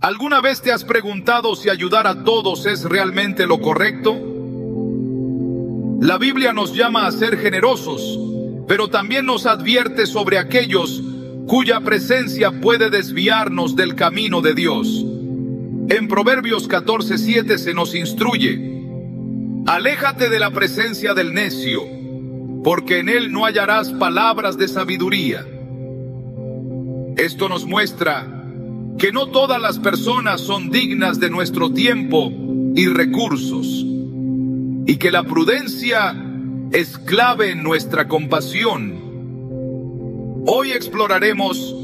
¿Alguna vez te has preguntado si ayudar a todos es realmente lo correcto? La Biblia nos llama a ser generosos, pero también nos advierte sobre aquellos cuya presencia puede desviarnos del camino de Dios. En Proverbios 14:7 se nos instruye: aléjate de la presencia del necio, porque en él no hallarás palabras de sabiduría. Esto nos muestra que no todas las personas son dignas de nuestro tiempo y recursos, y que la prudencia es clave en nuestra compasión. Hoy exploraremos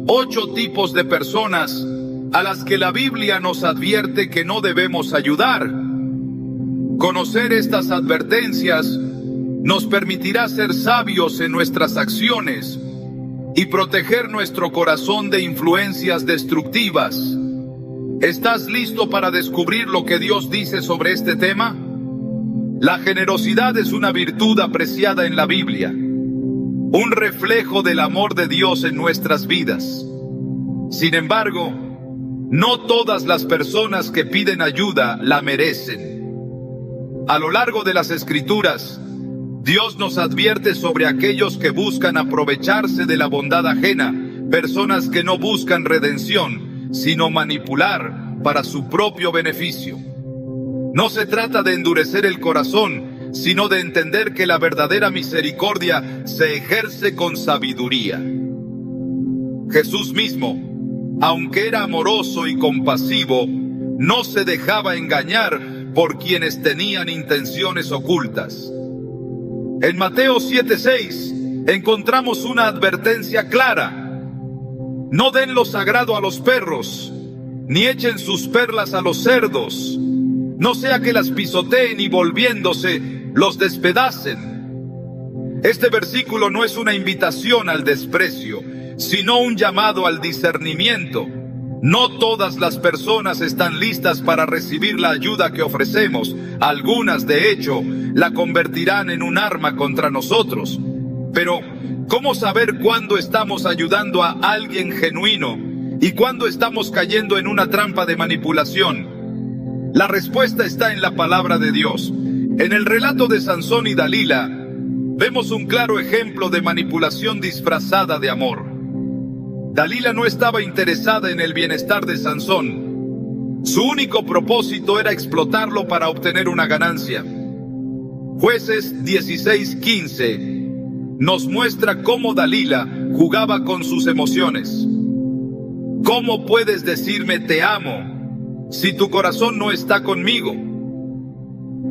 8 tipos de personas a las que la Biblia nos advierte que no debemos ayudar. Conocer estas advertencias nos permitirá ser sabios en nuestras acciones y proteger nuestro corazón de influencias destructivas. ¿Estás listo para descubrir lo que Dios dice sobre este tema? La generosidad es una virtud apreciada en la Biblia, un reflejo del amor de Dios en nuestras vidas. Sin embargo, no todas las personas que piden ayuda la merecen. A lo largo de las Escrituras, Dios nos advierte sobre aquellos que buscan aprovecharse de la bondad ajena, personas que no buscan redención, sino manipular para su propio beneficio. No se trata de endurecer el corazón, sino de entender que la verdadera misericordia se ejerce con sabiduría. Jesús mismo, aunque era amoroso y compasivo, no se dejaba engañar por quienes tenían intenciones ocultas. En Mateo 7:6 encontramos una advertencia clara: no den lo sagrado a los perros, ni echen sus perlas a los cerdos, no sea que las pisoteen y volviéndose los despedacen. Este versículo no es una invitación al desprecio, sino un llamado al discernimiento. No todas las personas están listas para recibir la ayuda que ofrecemos. Algunas, de hecho, la convertirán en un arma contra nosotros. Pero, ¿cómo saber cuándo estamos ayudando a alguien genuino y cuándo estamos cayendo en una trampa de manipulación? La respuesta está en la palabra de Dios. En el relato de Sansón y Dalila, vemos un claro ejemplo de manipulación disfrazada de amor. Dalila no estaba interesada en el bienestar de Sansón. Su único propósito era explotarlo para obtener una ganancia. Jueces 16:15 nos muestra cómo Dalila jugaba con sus emociones. ¿Cómo puedes decirme te amo si tu corazón no está conmigo?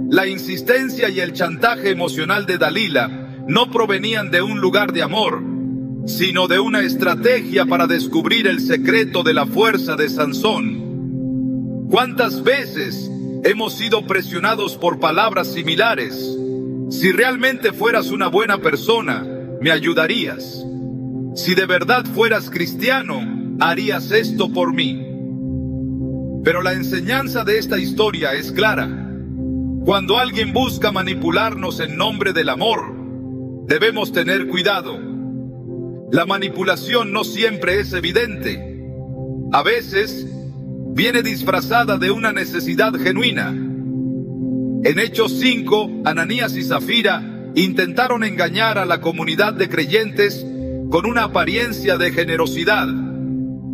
La insistencia y el chantaje emocional de Dalila no provenían de un lugar de amor, sino de una estrategia para descubrir el secreto de la fuerza de Sansón. ¿Cuántas veces hemos sido presionados por palabras similares? Si realmente fueras una buena persona, me ayudarías. Si de verdad fueras cristiano, harías esto por mí. Pero la enseñanza de esta historia es clara. Cuando alguien busca manipularnos en nombre del amor, debemos tener cuidado. La manipulación no siempre es evidente. A veces viene disfrazada de una necesidad genuina. En Hechos 5, Ananías y Zafira intentaron engañar a la comunidad de creyentes con una apariencia de generosidad,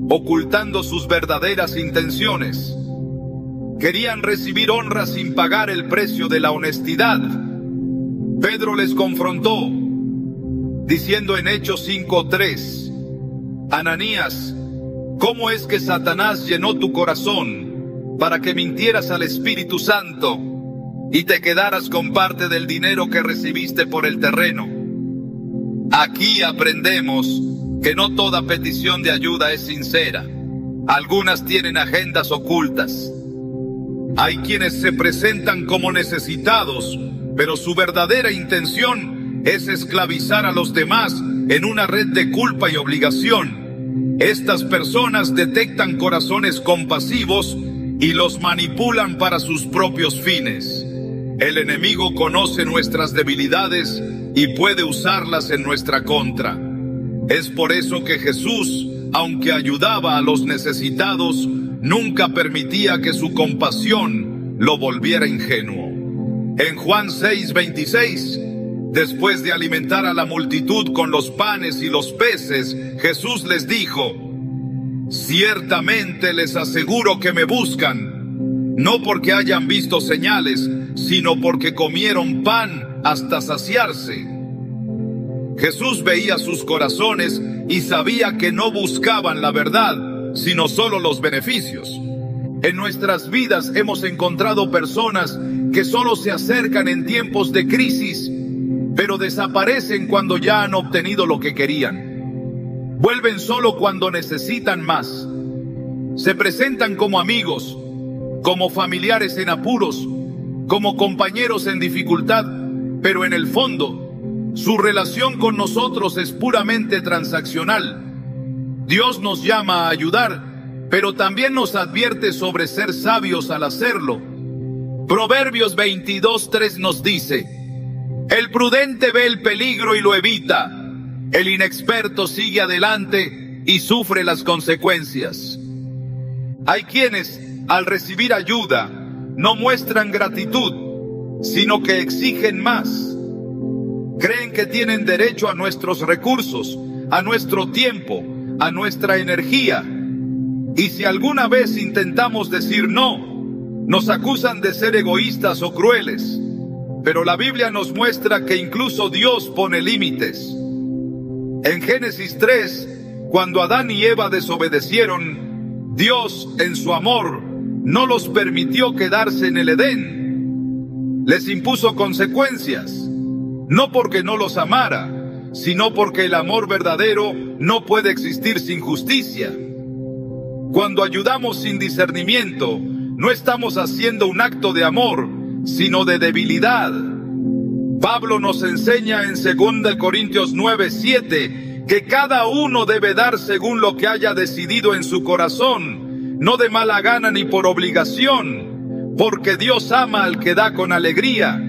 ocultando sus verdaderas intenciones. Querían recibir honra sin pagar el precio de la honestidad. Pedro les confrontó, diciendo en Hechos 5:3, Ananías, ¿cómo es que Satanás llenó tu corazón para que mintieras al Espíritu Santo y te quedaras con parte del dinero que recibiste por el terreno? Aquí aprendemos que no toda petición de ayuda es sincera. Algunas tienen agendas ocultas. Hay quienes se presentan como necesitados, pero su verdadera intención es esclavizar a los demás en una red de culpa y obligación. Estas personas detectan corazones compasivos y los manipulan para sus propios fines. El enemigo conoce nuestras debilidades y puede usarlas en nuestra contra. Es por eso que Jesús, aunque ayudaba a los necesitados, nunca permitía que su compasión lo volviera ingenuo. En Juan 6:26, después de alimentar a la multitud con los panes y los peces, Jesús les dijo: ciertamente les aseguro que me buscan, no porque hayan visto señales, sino porque comieron pan hasta saciarse. Jesús veía sus corazones y sabía que no buscaban la verdad, sino solo los beneficios. En nuestras vidas hemos encontrado personas que solo se acercan en tiempos de crisis, pero desaparecen cuando ya han obtenido lo que querían. Vuelven solo cuando necesitan más. Se presentan como amigos, como familiares en apuros, como compañeros en dificultad, pero en el fondo, su relación con nosotros es puramente transaccional. Dios nos llama a ayudar, pero también nos advierte sobre ser sabios al hacerlo. Proverbios 22:3 nos dice: el prudente ve el peligro y lo evita. El inexperto sigue adelante y sufre las consecuencias. Hay quienes, al recibir ayuda, no muestran gratitud, sino que exigen más. Creen que tienen derecho a nuestros recursos, a nuestro tiempo, a nuestra energía. Y si alguna vez intentamos decir no, nos acusan de ser egoístas o crueles. Pero la Biblia nos muestra que incluso Dios pone límites. En Génesis 3, cuando Adán y Eva desobedecieron, Dios, en su amor, no los permitió quedarse en el Edén. Les impuso consecuencias. No porque no los amara, sino porque el amor verdadero no puede existir sin justicia. Cuando ayudamos sin discernimiento, no estamos haciendo un acto de amor, sino de debilidad. Pablo nos enseña en 2 Corintios 9:7 que cada uno debe dar según lo que haya decidido en su corazón, no de mala gana ni por obligación, porque Dios ama al que da con alegría.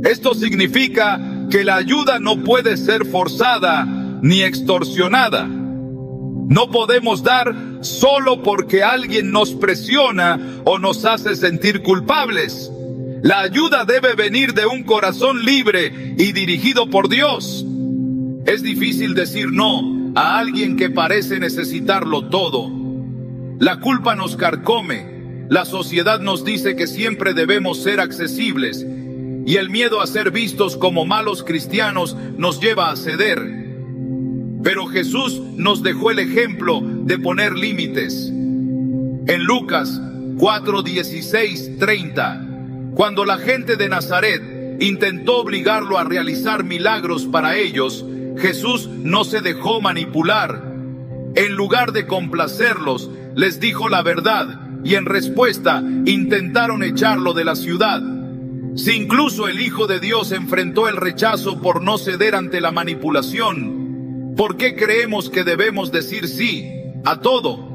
Esto significa que la ayuda no puede ser forzada ni extorsionada. No podemos dar solo porque alguien nos presiona o nos hace sentir culpables. La ayuda debe venir de un corazón libre y dirigido por Dios. Es difícil decir no a alguien que parece necesitarlo todo. La culpa nos carcome. La sociedad nos dice que siempre debemos ser accesibles. Y el miedo a ser vistos como malos cristianos nos lleva a ceder. Pero Jesús nos dejó el ejemplo de poner límites. En Lucas 4:16-30, cuando la gente de Nazaret intentó obligarlo a realizar milagros para ellos, Jesús no se dejó manipular. En lugar de complacerlos, les dijo la verdad y en respuesta intentaron echarlo de la ciudad. Si incluso el Hijo de Dios enfrentó el rechazo por no ceder ante la manipulación, ¿por qué creemos que debemos decir sí a todo?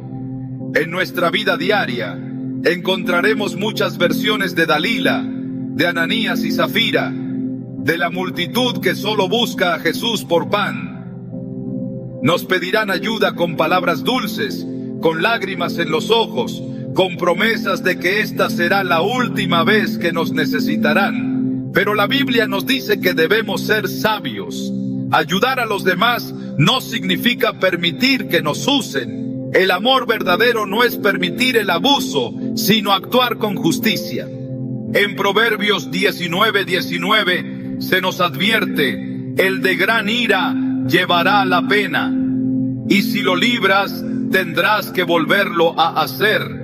En nuestra vida diaria encontraremos muchas versiones de Dalila, de Ananías y Zafira, de la multitud que solo busca a Jesús por pan. Nos pedirán ayuda con palabras dulces, con lágrimas en los ojos, con promesas de que esta será la última vez que nos necesitarán. Pero la Biblia nos dice que debemos ser sabios. Ayudar a los demás no significa permitir que nos usen. El amor verdadero no es permitir el abuso, sino actuar con justicia. En Proverbios 19:19 se nos advierte: el de gran ira llevará la pena, y si lo libras, tendrás que volverlo a hacer.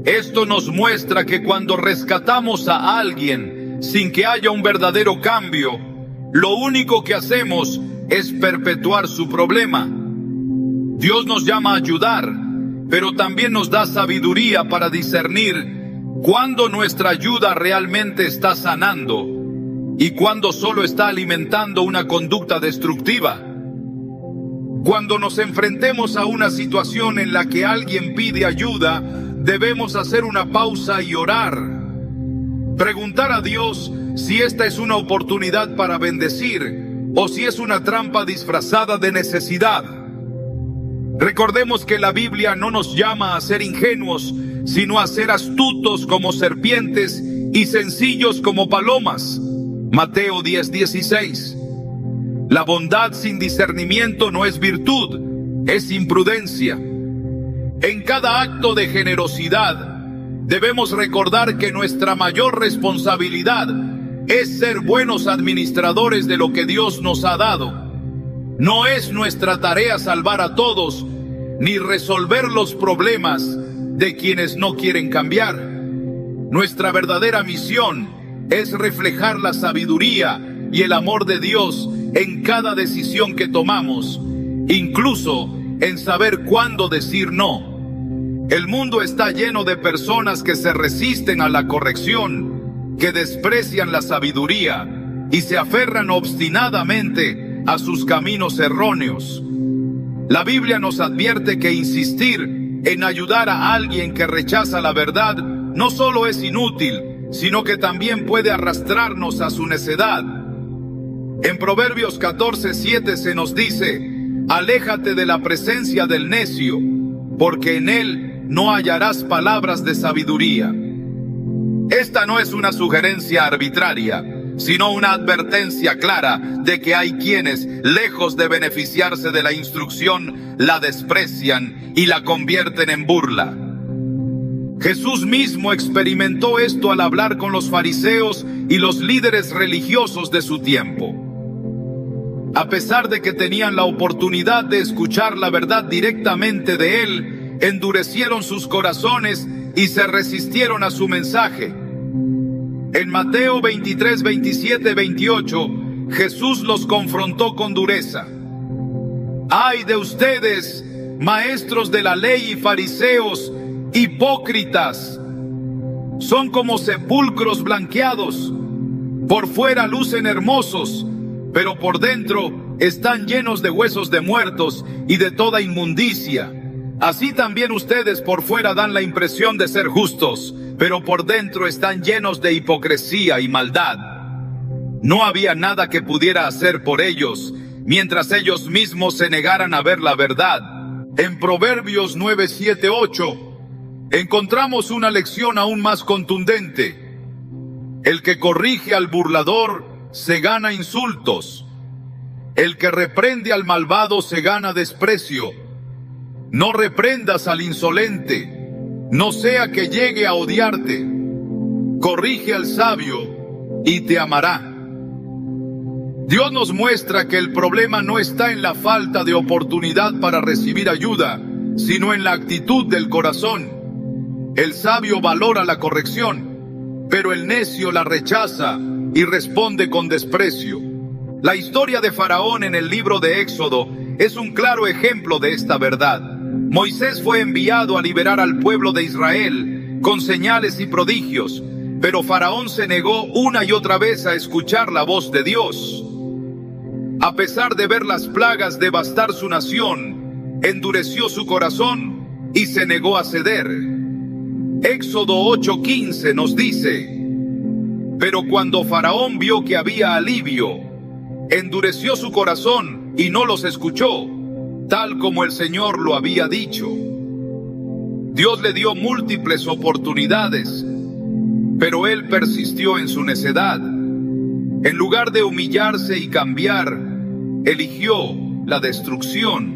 Esto nos muestra que cuando rescatamos a alguien sin que haya un verdadero cambio, lo único que hacemos es perpetuar su problema. Dios nos llama a ayudar, pero también nos da sabiduría para discernir cuándo nuestra ayuda realmente está sanando y cuándo solo está alimentando una conducta destructiva. Cuando nos enfrentemos a una situación en la que alguien pide ayuda, debemos hacer una pausa y orar. Preguntar a Dios si esta es una oportunidad para bendecir o si es una trampa disfrazada de necesidad. Recordemos que la Biblia no nos llama a ser ingenuos, sino a ser astutos como serpientes y sencillos como palomas. Mateo 10:16. La bondad sin discernimiento no es virtud, es imprudencia. En cada acto de generosidad, debemos recordar que nuestra mayor responsabilidad es ser buenos administradores de lo que Dios nos ha dado. No es nuestra tarea salvar a todos, ni resolver los problemas de quienes no quieren cambiar. Nuestra verdadera misión es reflejar la sabiduría y el amor de Dios en cada decisión que tomamos, incluso en saber cuándo decir no. El mundo está lleno de personas que se resisten a la corrección, que desprecian la sabiduría y se aferran obstinadamente a sus caminos erróneos. La Biblia nos advierte que insistir en ayudar a alguien que rechaza la verdad no solo es inútil, sino que también puede arrastrarnos a su necedad. En Proverbios 14:7 se nos dice: aléjate de la presencia del necio, porque en él no hallarás palabras de sabiduría. Esta no es una sugerencia arbitraria, sino una advertencia clara de que hay quienes, lejos de beneficiarse de la instrucción, la desprecian y la convierten en burla. Jesús mismo experimentó esto al hablar con los fariseos y los líderes religiosos de su tiempo. A pesar de que tenían la oportunidad de escuchar la verdad directamente de él, endurecieron sus corazones y se resistieron a su mensaje. En Mateo 23, 27, 28, Jesús los confrontó con dureza. ¡Ay de ustedes, maestros de la ley y fariseos, hipócritas! Son como sepulcros blanqueados. Por fuera lucen hermosos, pero por dentro están llenos de huesos de muertos y de toda inmundicia. Así también ustedes por fuera dan la impresión de ser justos, pero por dentro están llenos de hipocresía y maldad. No había nada que pudiera hacer por ellos, mientras ellos mismos se negaran a ver la verdad. En Proverbios 9, 7, 8, encontramos una lección aún más contundente. El que corrige al burlador se gana insultos. El que reprende al malvado se gana desprecio. No reprendas al insolente, no sea que llegue a odiarte. Corrige al sabio y te amará. Dios nos muestra que el problema no está en la falta de oportunidad para recibir ayuda, sino en la actitud del corazón. El sabio valora la corrección, pero el necio la rechaza y responde con desprecio. La historia de Faraón en el libro de Éxodo es un claro ejemplo de esta verdad. Moisés fue enviado a liberar al pueblo de Israel con señales y prodigios, pero Faraón se negó una y otra vez a escuchar la voz de Dios. A pesar de ver las plagas devastar su nación, endureció su corazón y se negó a ceder. Éxodo 8:15 nos dice: pero cuando Faraón vio que había alivio, endureció su corazón y no los escuchó, tal como el Señor lo había dicho. Dios le dio múltiples oportunidades, pero él persistió en su necedad. En lugar de humillarse y cambiar, eligió la destrucción.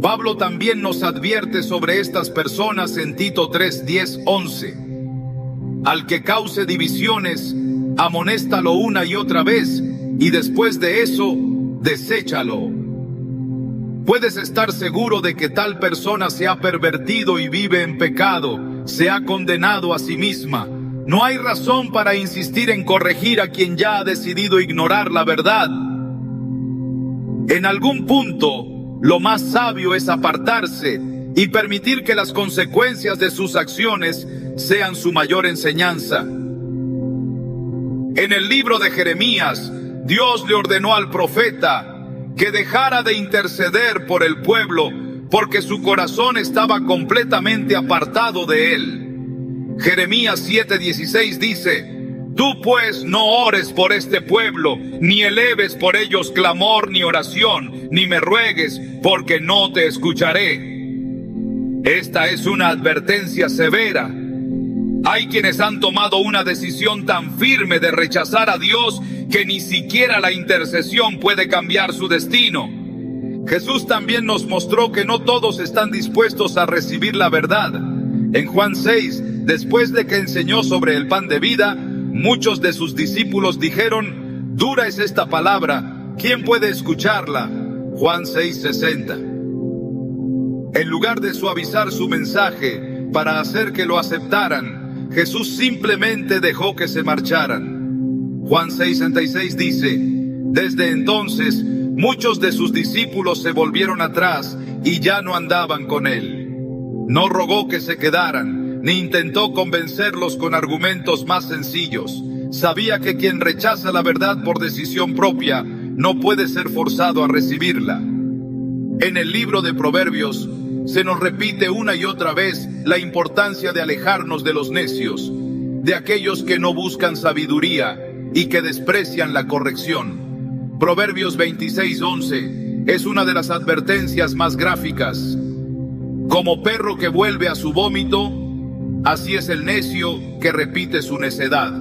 Pablo también nos advierte sobre estas personas en Tito 3, 10, 11. Al que cause divisiones, amonéstalo una y otra vez, y después de eso, deséchalo. Puedes estar seguro de que tal persona se ha pervertido y vive en pecado, se ha condenado a sí misma. No hay razón para insistir en corregir a quien ya ha decidido ignorar la verdad. En algún punto, lo más sabio es apartarse y permitir que las consecuencias de sus acciones sean su mayor enseñanza. En el libro de Jeremías, Dios le ordenó al profeta que dejara de interceder por el pueblo, porque su corazón estaba completamente apartado de él. Jeremías 7:16 dice: Tú pues no ores por este pueblo, ni eleves por ellos clamor ni oración, ni me ruegues, porque no te escucharé. Esta es una advertencia severa. Hay quienes han tomado una decisión tan firme de rechazar a Dios que ni siquiera la intercesión puede cambiar su destino. Jesús también nos mostró que no todos están dispuestos a recibir la verdad. En Juan 6, después de que enseñó sobre el pan de vida, muchos de sus discípulos dijeron: dura es esta palabra, ¿quién puede escucharla? Juan 6:60. En lugar de suavizar su mensaje para hacer que lo aceptaran, Jesús simplemente dejó que se marcharan. Juan 6:66 dice: desde entonces muchos de sus discípulos se volvieron atrás y ya no andaban con él. No rogó que se quedaran, ni intentó convencerlos con argumentos más sencillos. Sabía que quien rechaza la verdad por decisión propia no puede ser forzado a recibirla. En el libro de Proverbios se nos repite una y otra vez la importancia de alejarnos de los necios, de aquellos que no buscan sabiduría y que desprecian la corrección. Proverbios 26:11 es una de las advertencias más gráficas. Como perro que vuelve a su vómito, así es el necio que repite su necedad.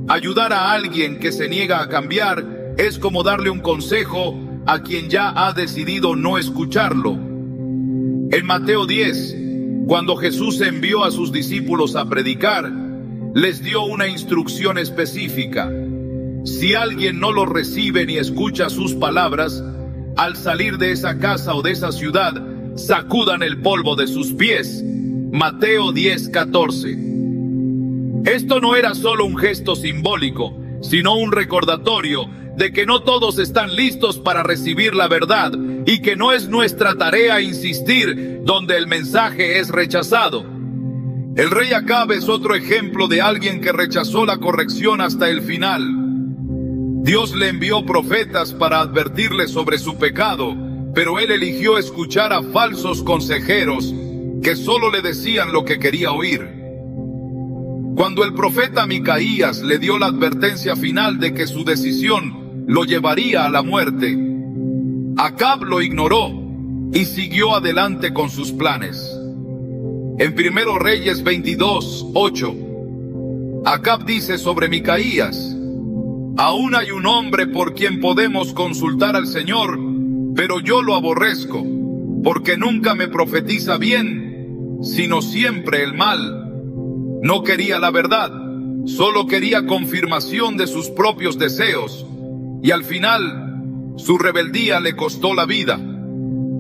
Ayudar a alguien que se niega a cambiar es como darle un consejo a quien ya ha decidido no escucharlo. En Mateo 10, cuando Jesús envió a sus discípulos a predicar, les dio una instrucción específica. Si alguien no los recibe ni escucha sus palabras, al salir de esa casa o de esa ciudad, sacudan el polvo de sus pies. Mateo 10:14. Esto no era solo un gesto simbólico, sino un recordatorio de que no todos están listos para recibir la verdad y que no es nuestra tarea insistir donde el mensaje es rechazado. El rey Acab es otro ejemplo de alguien que rechazó la corrección hasta el final. Dios le envió profetas para advertirle sobre su pecado, pero él eligió escuchar a falsos consejeros que solo le decían lo que quería oír. Cuando el profeta Micaías le dio la advertencia final de que su decisión lo llevaría a la muerte, Acab lo ignoró y siguió adelante con sus planes. En 1 Reyes 22:8, Acab dice sobre Micaías: aún hay un hombre por quien podemos consultar al Señor, pero yo lo aborrezco, porque nunca me profetiza bien, sino siempre el mal. No quería la verdad, solo quería confirmación de sus propios deseos, y al final, su rebeldía le costó la vida.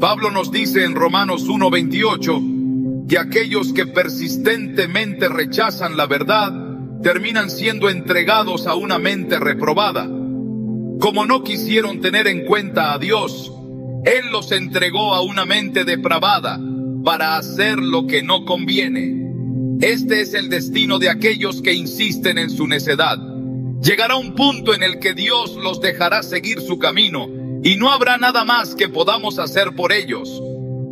Pablo nos dice en Romanos 1:28 que aquellos que persistentemente rechazan la verdad terminan siendo entregados a una mente reprobada. Como no quisieron tener en cuenta a Dios, Él los entregó a una mente depravada para hacer lo que no conviene. Este es el destino de aquellos que insisten en su necedad. Llegará un punto en el que Dios los dejará seguir su camino y no habrá nada más que podamos hacer por ellos.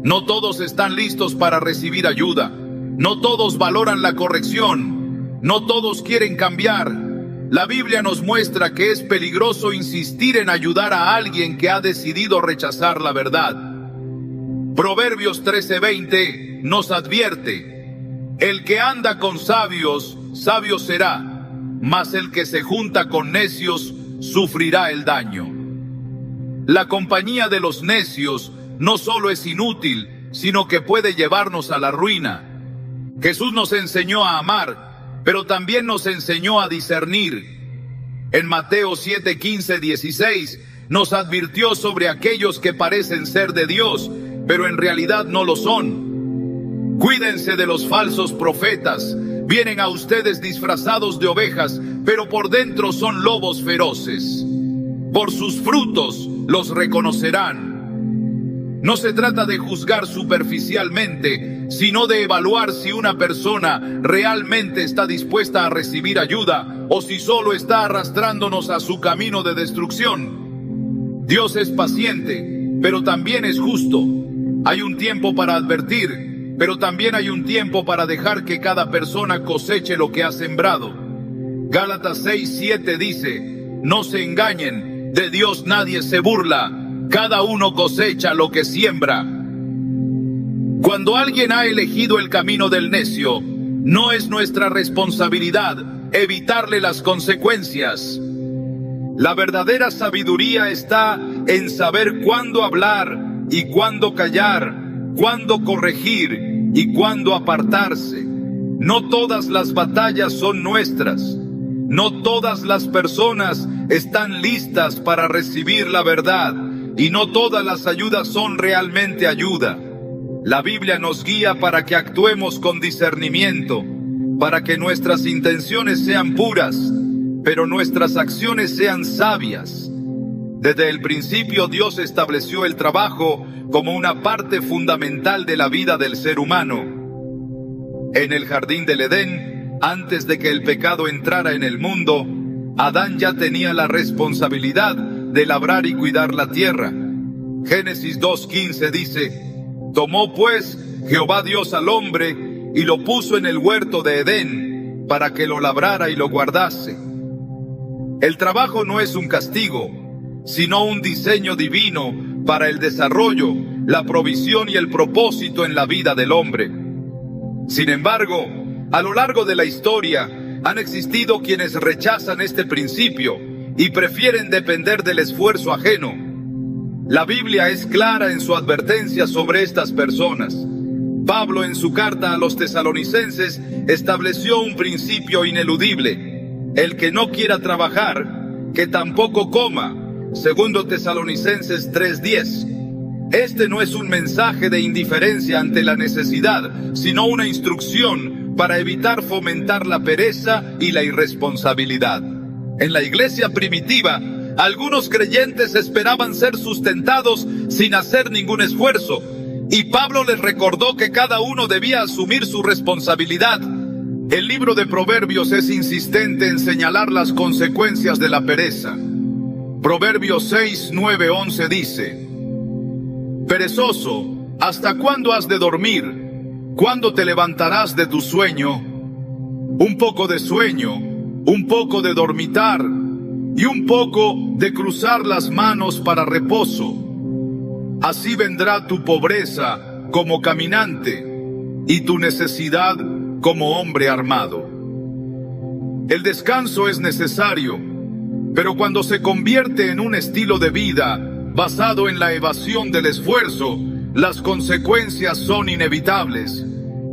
No todos están listos para recibir ayuda. No todos valoran la corrección. No todos quieren cambiar. La Biblia nos muestra que es peligroso insistir en ayudar a alguien que ha decidido rechazar la verdad. Proverbios 13:20 nos advierte: el que anda con sabios, sabio será, mas el que se junta con necios sufrirá el daño. La compañía de los necios no solo es inútil, sino que puede llevarnos a la ruina. Jesús nos enseñó a amar, pero también nos enseñó a discernir. En Mateo 7:15-16 nos advirtió sobre aquellos que parecen ser de Dios, pero en realidad no lo son. Cuídense de los falsos profetas. Vienen a ustedes disfrazados de ovejas, pero por dentro son lobos feroces. Por sus frutos los reconocerán. No se trata de juzgar superficialmente, sino de evaluar si una persona realmente está dispuesta a recibir ayuda o si solo está arrastrándonos a su camino de destrucción. Dios es paciente, pero también es justo. Hay un tiempo para advertir, pero también hay un tiempo para dejar que cada persona coseche lo que ha sembrado. Gálatas 6:7 dice: no se engañen, de Dios nadie se burla, cada uno cosecha lo que siembra. Cuando alguien ha elegido el camino del necio, no es nuestra responsabilidad evitarle las consecuencias. La verdadera sabiduría está en saber cuándo hablar y cuándo callar, cuándo corregir y cuándo apartarse. No todas las batallas son nuestras. No todas las personas están listas para recibir la verdad y no todas las ayudas son realmente ayuda. La Biblia nos guía para que actuemos con discernimiento, para que nuestras intenciones sean puras, pero nuestras acciones sean sabias. Desde el principio Dios estableció el trabajo como una parte fundamental de la vida del ser humano. En el jardín del Edén, antes de que el pecado entrara en el mundo, Adán ya tenía la responsabilidad de labrar y cuidar la tierra. Génesis 2:15 dice: tomó pues Jehová Dios al hombre y lo puso en el huerto de Edén para que lo labrara y lo guardase. El trabajo no es un castigo, sino un diseño divino para el desarrollo, la provisión y el propósito en la vida del hombre. Sin embargo, a lo largo de la historia han existido quienes rechazan este principio y prefieren depender del esfuerzo ajeno. La Biblia es clara en su advertencia sobre estas personas. Pablo, en su carta a los tesalonicenses, estableció un principio ineludible: el que no quiera trabajar, que tampoco coma. 2 Tesalonicenses 3:10. Este no es un mensaje de indiferencia ante la necesidad, sino una instrucción para evitar fomentar la pereza y la irresponsabilidad. En la iglesia primitiva, algunos creyentes esperaban ser sustentados sin hacer ningún esfuerzo, y Pablo les recordó que cada uno debía asumir su responsabilidad. El libro de Proverbios es insistente en señalar las consecuencias de la pereza. Proverbios 6, 9, 11 dice: perezoso, ¿hasta cuándo has de dormir? ¿Cuándo te levantarás de tu sueño? Un poco de sueño, un poco de dormitar y un poco de cruzar las manos para reposo. Así vendrá tu pobreza como caminante y tu necesidad como hombre armado. El descanso es necesario, pero cuando se convierte en un estilo de vida basado en la evasión del esfuerzo, las consecuencias son inevitables.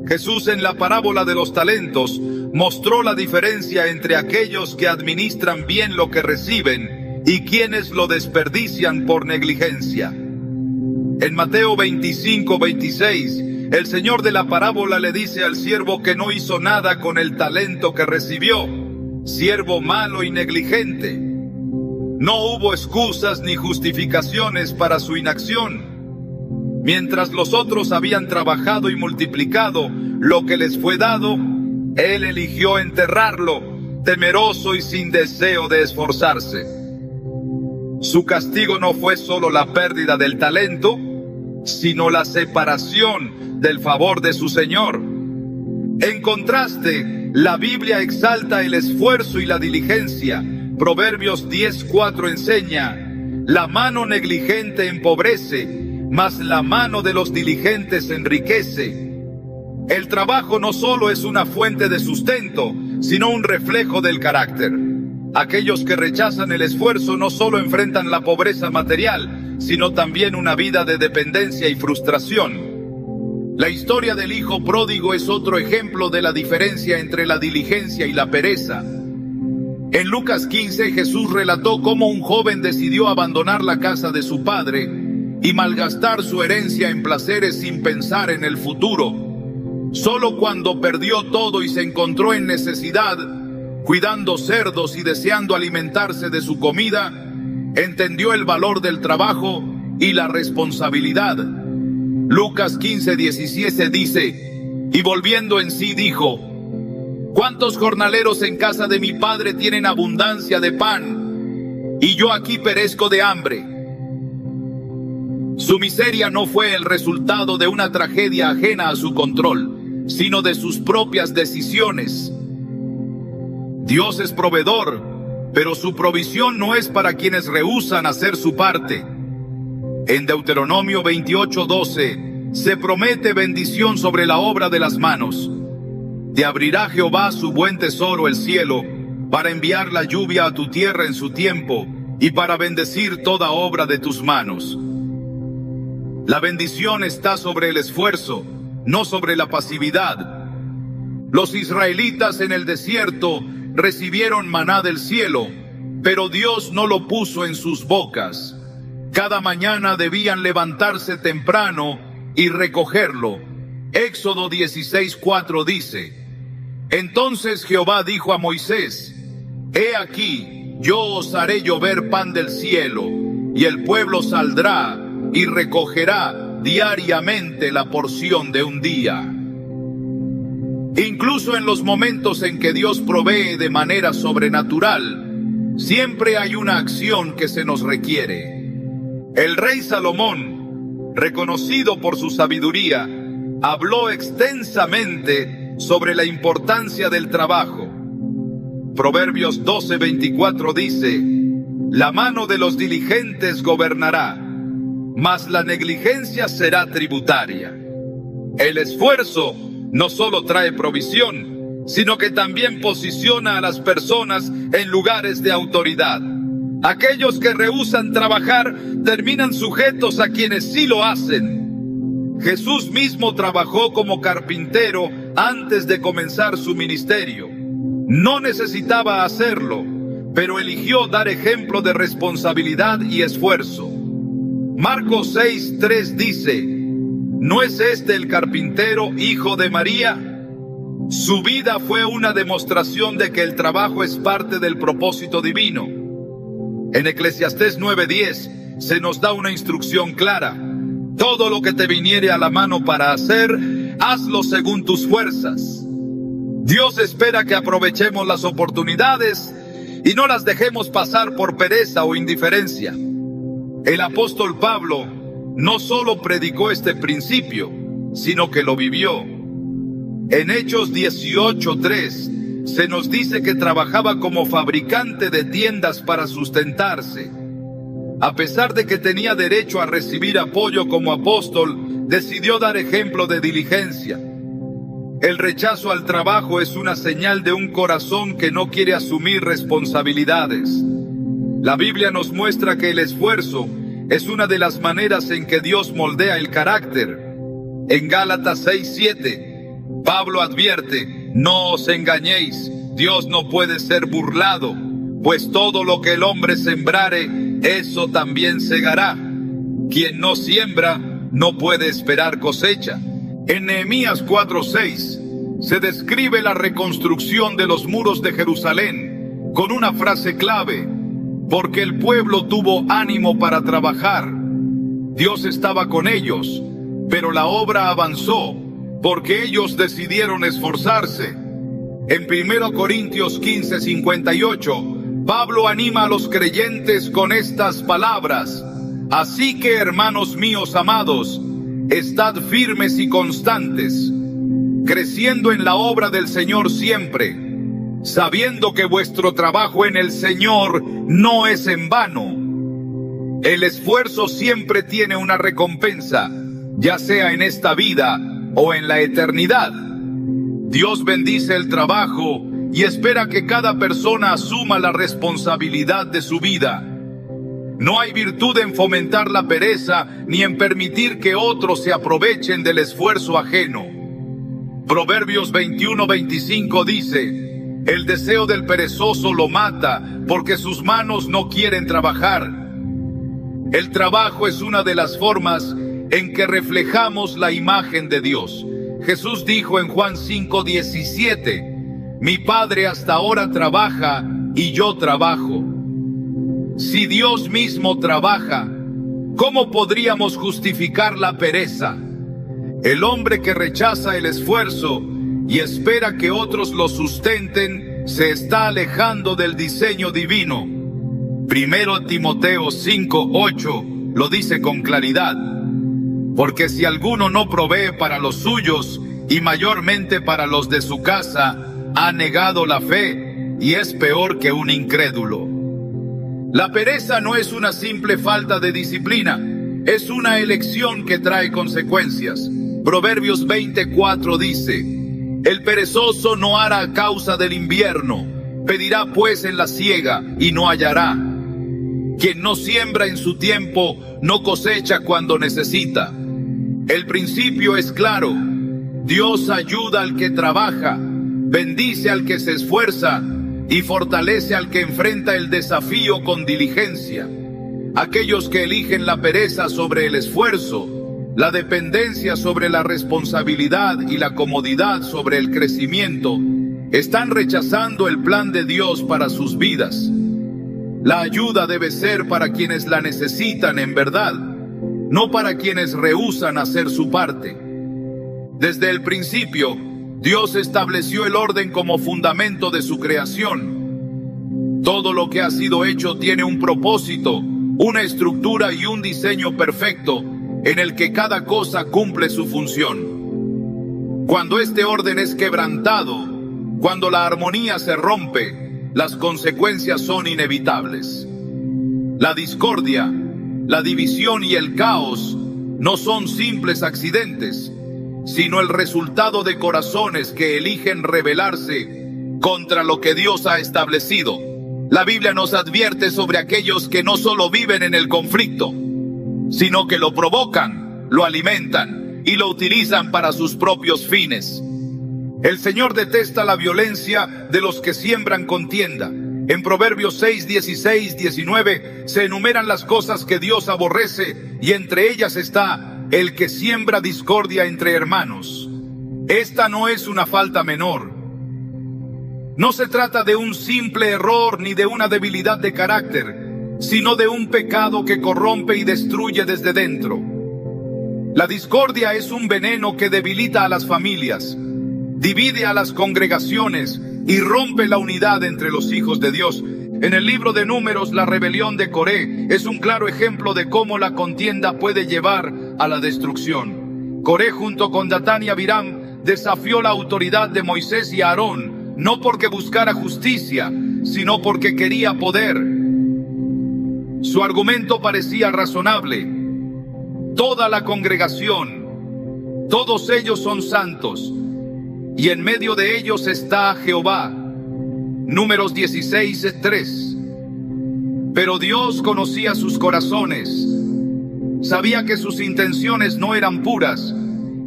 Jesús, en la parábola de los talentos, mostró la diferencia entre aquellos que administran bien lo que reciben y quienes lo desperdician por negligencia. En Mateo 25:26, el Señor de la parábola le dice al siervo que no hizo nada con el talento que recibió: siervo malo y negligente. No hubo excusas ni justificaciones para su inacción. Mientras los otros habían trabajado y multiplicado lo que les fue dado, él eligió enterrarlo, temeroso y sin deseo de esforzarse. Su castigo no fue solo la pérdida del talento, sino la separación del favor de su Señor. En contraste, la Biblia exalta el esfuerzo y la diligencia. Proverbios 10:4 enseña: la mano negligente empobrece, mas la mano de los diligentes enriquece. El trabajo no solo es una fuente de sustento, sino un reflejo del carácter. Aquellos que rechazan el esfuerzo no solo enfrentan la pobreza material, sino también una vida de dependencia y frustración. La historia del hijo pródigo es otro ejemplo de la diferencia entre la diligencia y la pereza. En Lucas 15, Jesús relató cómo un joven decidió abandonar la casa de su padre y malgastar su herencia en placeres sin pensar en el futuro. Solo cuando perdió todo y se encontró en necesidad, cuidando cerdos y deseando alimentarse de su comida, entendió el valor del trabajo y la responsabilidad. Lucas 15:17 dice: y volviendo en sí dijo: ¿cuántos jornaleros en casa de mi padre tienen abundancia de pan, y yo aquí perezco de hambre? Su miseria no fue el resultado de una tragedia ajena a su control, sino de sus propias decisiones. Dios es proveedor, pero su provisión no es para quienes rehúsan hacer su parte. En Deuteronomio 28:12 se promete bendición sobre la obra de las manos. Te abrirá Jehová su buen tesoro, el cielo, para enviar la lluvia a tu tierra en su tiempo y para bendecir toda obra de tus manos. La bendición está sobre el esfuerzo, no sobre la pasividad. Los israelitas en el desierto recibieron maná del cielo, pero Dios no lo puso en sus bocas. Cada mañana debían levantarse temprano y recogerlo. Éxodo 16:4 dice: Entonces Jehová dijo a Moisés: He aquí, yo os haré llover pan del cielo, y el pueblo saldrá y recogerá diariamente la porción de un día. Incluso en los momentos en que Dios provee de manera sobrenatural, siempre hay una acción que se nos requiere. El rey Salomón, reconocido por su sabiduría, habló extensamente sobre la importancia del trabajo. Proverbios 12:24 dice: La mano de los diligentes gobernará, mas la negligencia será tributaria. El esfuerzo no solo trae provisión, sino que también posiciona a las personas en lugares de autoridad. Aquellos que rehúsan trabajar terminan sujetos a quienes sí lo hacen. Jesús mismo trabajó como carpintero antes de comenzar su ministerio. No necesitaba hacerlo, pero eligió dar ejemplo de responsabilidad y esfuerzo. Marcos 6:3 dice: ¿No es este el carpintero, hijo de María? Su vida fue una demostración de que el trabajo es parte del propósito divino. En Eclesiastés 9:10 se nos da una instrucción clara: todo lo que te viniere a la mano para hacer, hazlo según tus fuerzas. Dios espera que aprovechemos las oportunidades y no las dejemos pasar por pereza o indiferencia. El apóstol Pablo no solo predicó este principio, sino que lo vivió. En Hechos 18:3 se nos dice que trabajaba como fabricante de tiendas para sustentarse. A pesar de que tenía derecho a recibir apoyo como apóstol, decidió dar ejemplo de diligencia. El rechazo al trabajo es una señal de un corazón que no quiere asumir responsabilidades. La Biblia nos muestra que el esfuerzo es una de las maneras en que Dios moldea el carácter. En Gálatas 6:7, Pablo advierte: no os engañéis, Dios no puede ser burlado, pues todo lo que el hombre sembrare, eso también segará. Quien no siembra, no puede esperar cosecha. En Nehemías 4:6 se describe la reconstrucción de los muros de Jerusalén con una frase clave: porque el pueblo tuvo ánimo para trabajar. Dios estaba con ellos, pero la obra avanzó porque ellos decidieron esforzarse. En 1 Corintios 15:58, Pablo anima a los creyentes con estas palabras: así que, hermanos míos amados, estad firmes y constantes, creciendo en la obra del Señor siempre, sabiendo que vuestro trabajo en el Señor no es en vano. El esfuerzo siempre tiene una recompensa, ya sea en esta vida o en la eternidad. Dios bendice el trabajo y espera que cada persona asuma la responsabilidad de su vida. No hay virtud en fomentar la pereza ni en permitir que otros se aprovechen del esfuerzo ajeno. Proverbios 21:25 dice: el deseo del perezoso lo mata, porque sus manos no quieren trabajar. El trabajo es una de las formas en que reflejamos la imagen de Dios. Jesús dijo en Juan 5:17: mi Padre hasta ahora trabaja y yo trabajo. Si Dios mismo trabaja, ¿cómo podríamos justificar la pereza? El hombre que rechaza el esfuerzo y espera que otros lo sustenten se está alejando del diseño divino. 1 Timoteo 5:8 lo dice con claridad: porque si alguno no provee para los suyos y mayormente para los de su casa, ha negado la fe y es peor que un incrédulo. La pereza no es una simple falta de disciplina, es una elección que trae consecuencias. Proverbios 20:4 dice: el perezoso no hará a causa del invierno, pedirá pues en la siega y no hallará. Quien no siembra en su tiempo, no cosecha cuando necesita. El principio es claro: Dios ayuda al que trabaja, bendice al que se esfuerza y fortalece al que enfrenta el desafío con diligencia. Aquellos que eligen la pereza sobre el esfuerzo, la dependencia sobre la responsabilidad y la comodidad sobre el crecimiento, están rechazando el plan de Dios para sus vidas. La ayuda debe ser para quienes la necesitan en verdad, no para quienes rehúsan hacer su parte. Desde el principio, Dios estableció el orden como fundamento de su creación. Todo lo que ha sido hecho tiene un propósito, una estructura y un diseño perfecto en el que cada cosa cumple su función. Cuando este orden es quebrantado, cuando la armonía se rompe, las consecuencias son inevitables. La discordia, la división y el caos no son simples accidentes, sino el resultado de corazones que eligen rebelarse contra lo que Dios ha establecido. La Biblia nos advierte sobre aquellos que no solo viven en el conflicto, sino que lo provocan, lo alimentan y lo utilizan para sus propios fines. El Señor detesta la violencia de los que siembran contienda. En Proverbios 6, 16, 19 se enumeran las cosas que Dios aborrece, y entre ellas está el que siembra discordia entre hermanos. Esta no es una falta menor. No se trata de un simple error ni de una debilidad de carácter, sino de un pecado que corrompe y destruye desde dentro. La discordia es un veneno que debilita a las familias, divide a las congregaciones y rompe la unidad entre los hijos de Dios. En el libro de Números, la rebelión de Coré es un claro ejemplo de cómo la contienda puede llevar a la destrucción. Coré, junto con Datán y Abiram, desafió la autoridad de Moisés y Aarón, no porque buscara justicia, sino porque quería poder. Su argumento parecía razonable. Toda la congregación, todos ellos son santos, y en medio de ellos está Jehová. Números 16:3. Pero Dios conocía sus corazones, sabía que sus intenciones no eran puras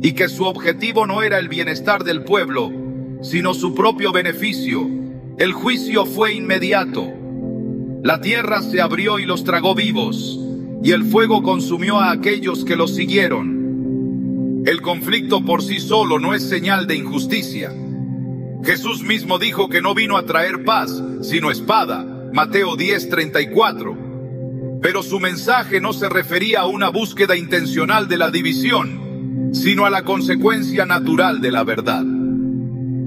y que su objetivo no era el bienestar del pueblo, sino su propio beneficio. El juicio fue inmediato. La tierra se abrió y los tragó vivos, y el fuego consumió a aquellos que los siguieron. El conflicto por sí solo no es señal de injusticia. Jesús mismo dijo que no vino a traer paz, sino espada, Mateo 10:34. Pero su mensaje no se refería a una búsqueda intencional de la división, sino a la consecuencia natural de la verdad.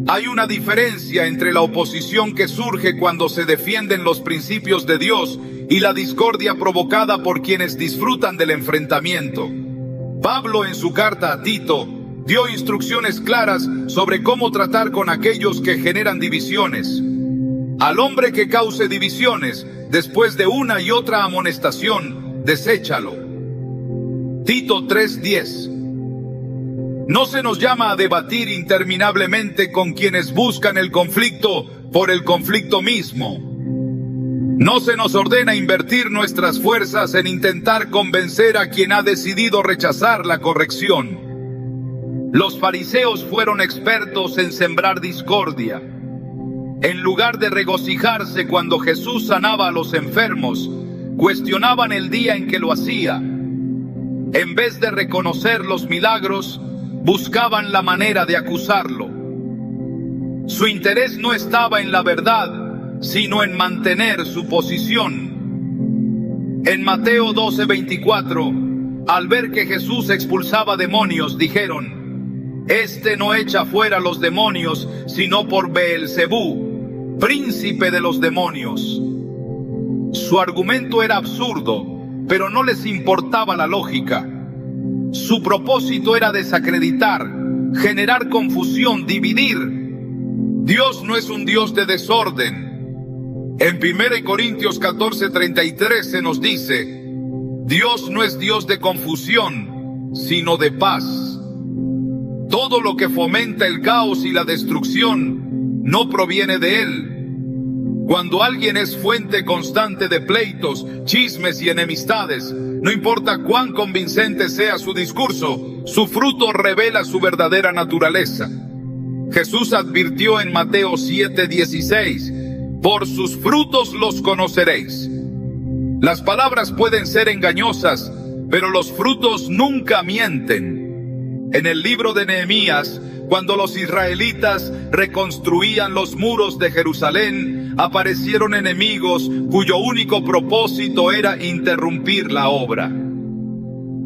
Hay una diferencia entre la oposición que surge cuando se defienden los principios de Dios y la discordia provocada por quienes disfrutan del enfrentamiento. Pablo, en su carta a Tito, dio instrucciones claras sobre cómo tratar con aquellos que generan divisiones. Al hombre que cause divisiones, después de una y otra amonestación, deséchalo. Tito 3:10. No se nos llama a debatir interminablemente con quienes buscan el conflicto por el conflicto mismo. No se nos ordena invertir nuestras fuerzas en intentar convencer a quien ha decidido rechazar la corrección. Los fariseos fueron expertos en sembrar discordia. En lugar de regocijarse cuando Jesús sanaba a los enfermos, cuestionaban el día en que lo hacía. En vez de reconocer los milagros, buscaban la manera de acusarlo. Su interés no estaba en la verdad, sino en mantener su posición. En Mateo 12:24, al ver que Jesús expulsaba demonios, dijeron: Este no echa fuera los demonios, sino por Beelzebú, príncipe de los demonios. Su argumento era absurdo, pero no les importaba la lógica. Su propósito era desacreditar, generar confusión, dividir. Dios no es un Dios de desorden, En 1 Corintios 14:33 se nos dice: Dios no es Dios de confusión, sino de paz. Todo lo que fomenta el caos y la destrucción no proviene de Él. Cuando alguien es fuente constante de pleitos, chismes y enemistades, no importa cuán convincente sea su discurso, su fruto revela su verdadera naturaleza. Jesús advirtió en Mateo 7:16: por sus frutos los conoceréis. Las palabras pueden ser engañosas, pero los frutos nunca mienten. En el libro de Nehemías, cuando los israelitas reconstruían los muros de Jerusalén, aparecieron enemigos cuyo único propósito era interrumpir la obra.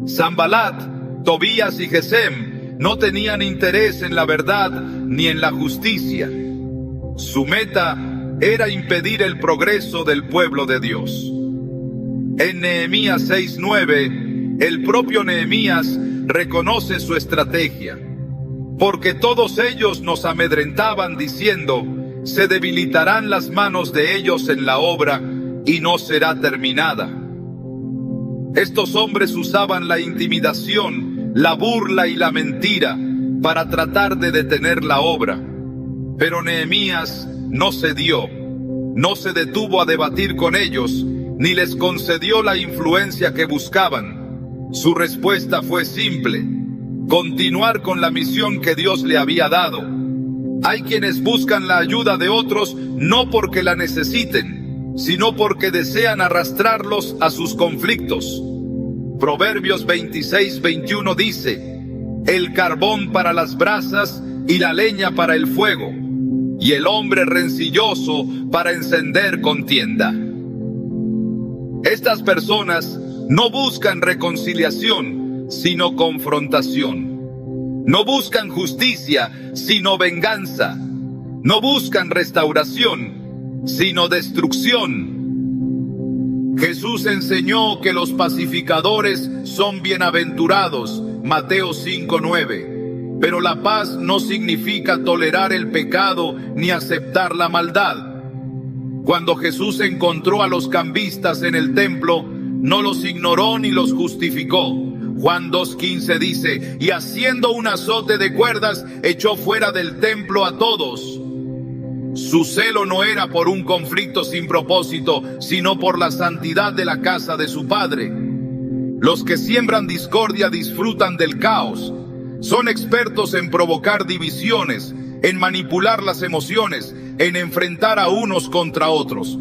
Sanbalat, Tobías y Gesem no tenían interés en la verdad ni en la justicia. Su meta era impedir el progreso del pueblo de Dios. En Nehemías 6:9, el propio Nehemías reconoce su estrategia. Porque todos ellos nos amedrentaban diciendo: se debilitarán las manos de ellos en la obra y no será terminada. Estos hombres usaban la intimidación, la burla y la mentira para tratar de detener la obra. Pero Nehemías no cedió, no se detuvo a debatir con ellos, ni les concedió la influencia que buscaban. Su respuesta fue simple: continuar con la misión que Dios le había dado. Hay quienes buscan la ayuda de otros no porque la necesiten, sino porque desean arrastrarlos a sus conflictos. Proverbios 26:21 dice: el carbón para las brasas y la leña para el fuego, y el hombre rencilloso para encender contienda. Estas personas no buscan reconciliación, sino confrontación. No buscan justicia, sino venganza. No buscan restauración, sino destrucción. Jesús enseñó que los pacificadores son bienaventurados, Mateo 5:9. Pero la paz no significa tolerar el pecado ni aceptar la maldad. Cuando Jesús encontró a los cambistas en el templo, no los ignoró ni los justificó. Juan 2:15 dice: y haciendo un azote de cuerdas, echó fuera del templo a todos. Su celo no era por un conflicto sin propósito, sino por la santidad de la casa de su Padre. Los que siembran discordia disfrutan del caos. Son expertos en provocar divisiones, en manipular las emociones, en enfrentar a unos contra otros.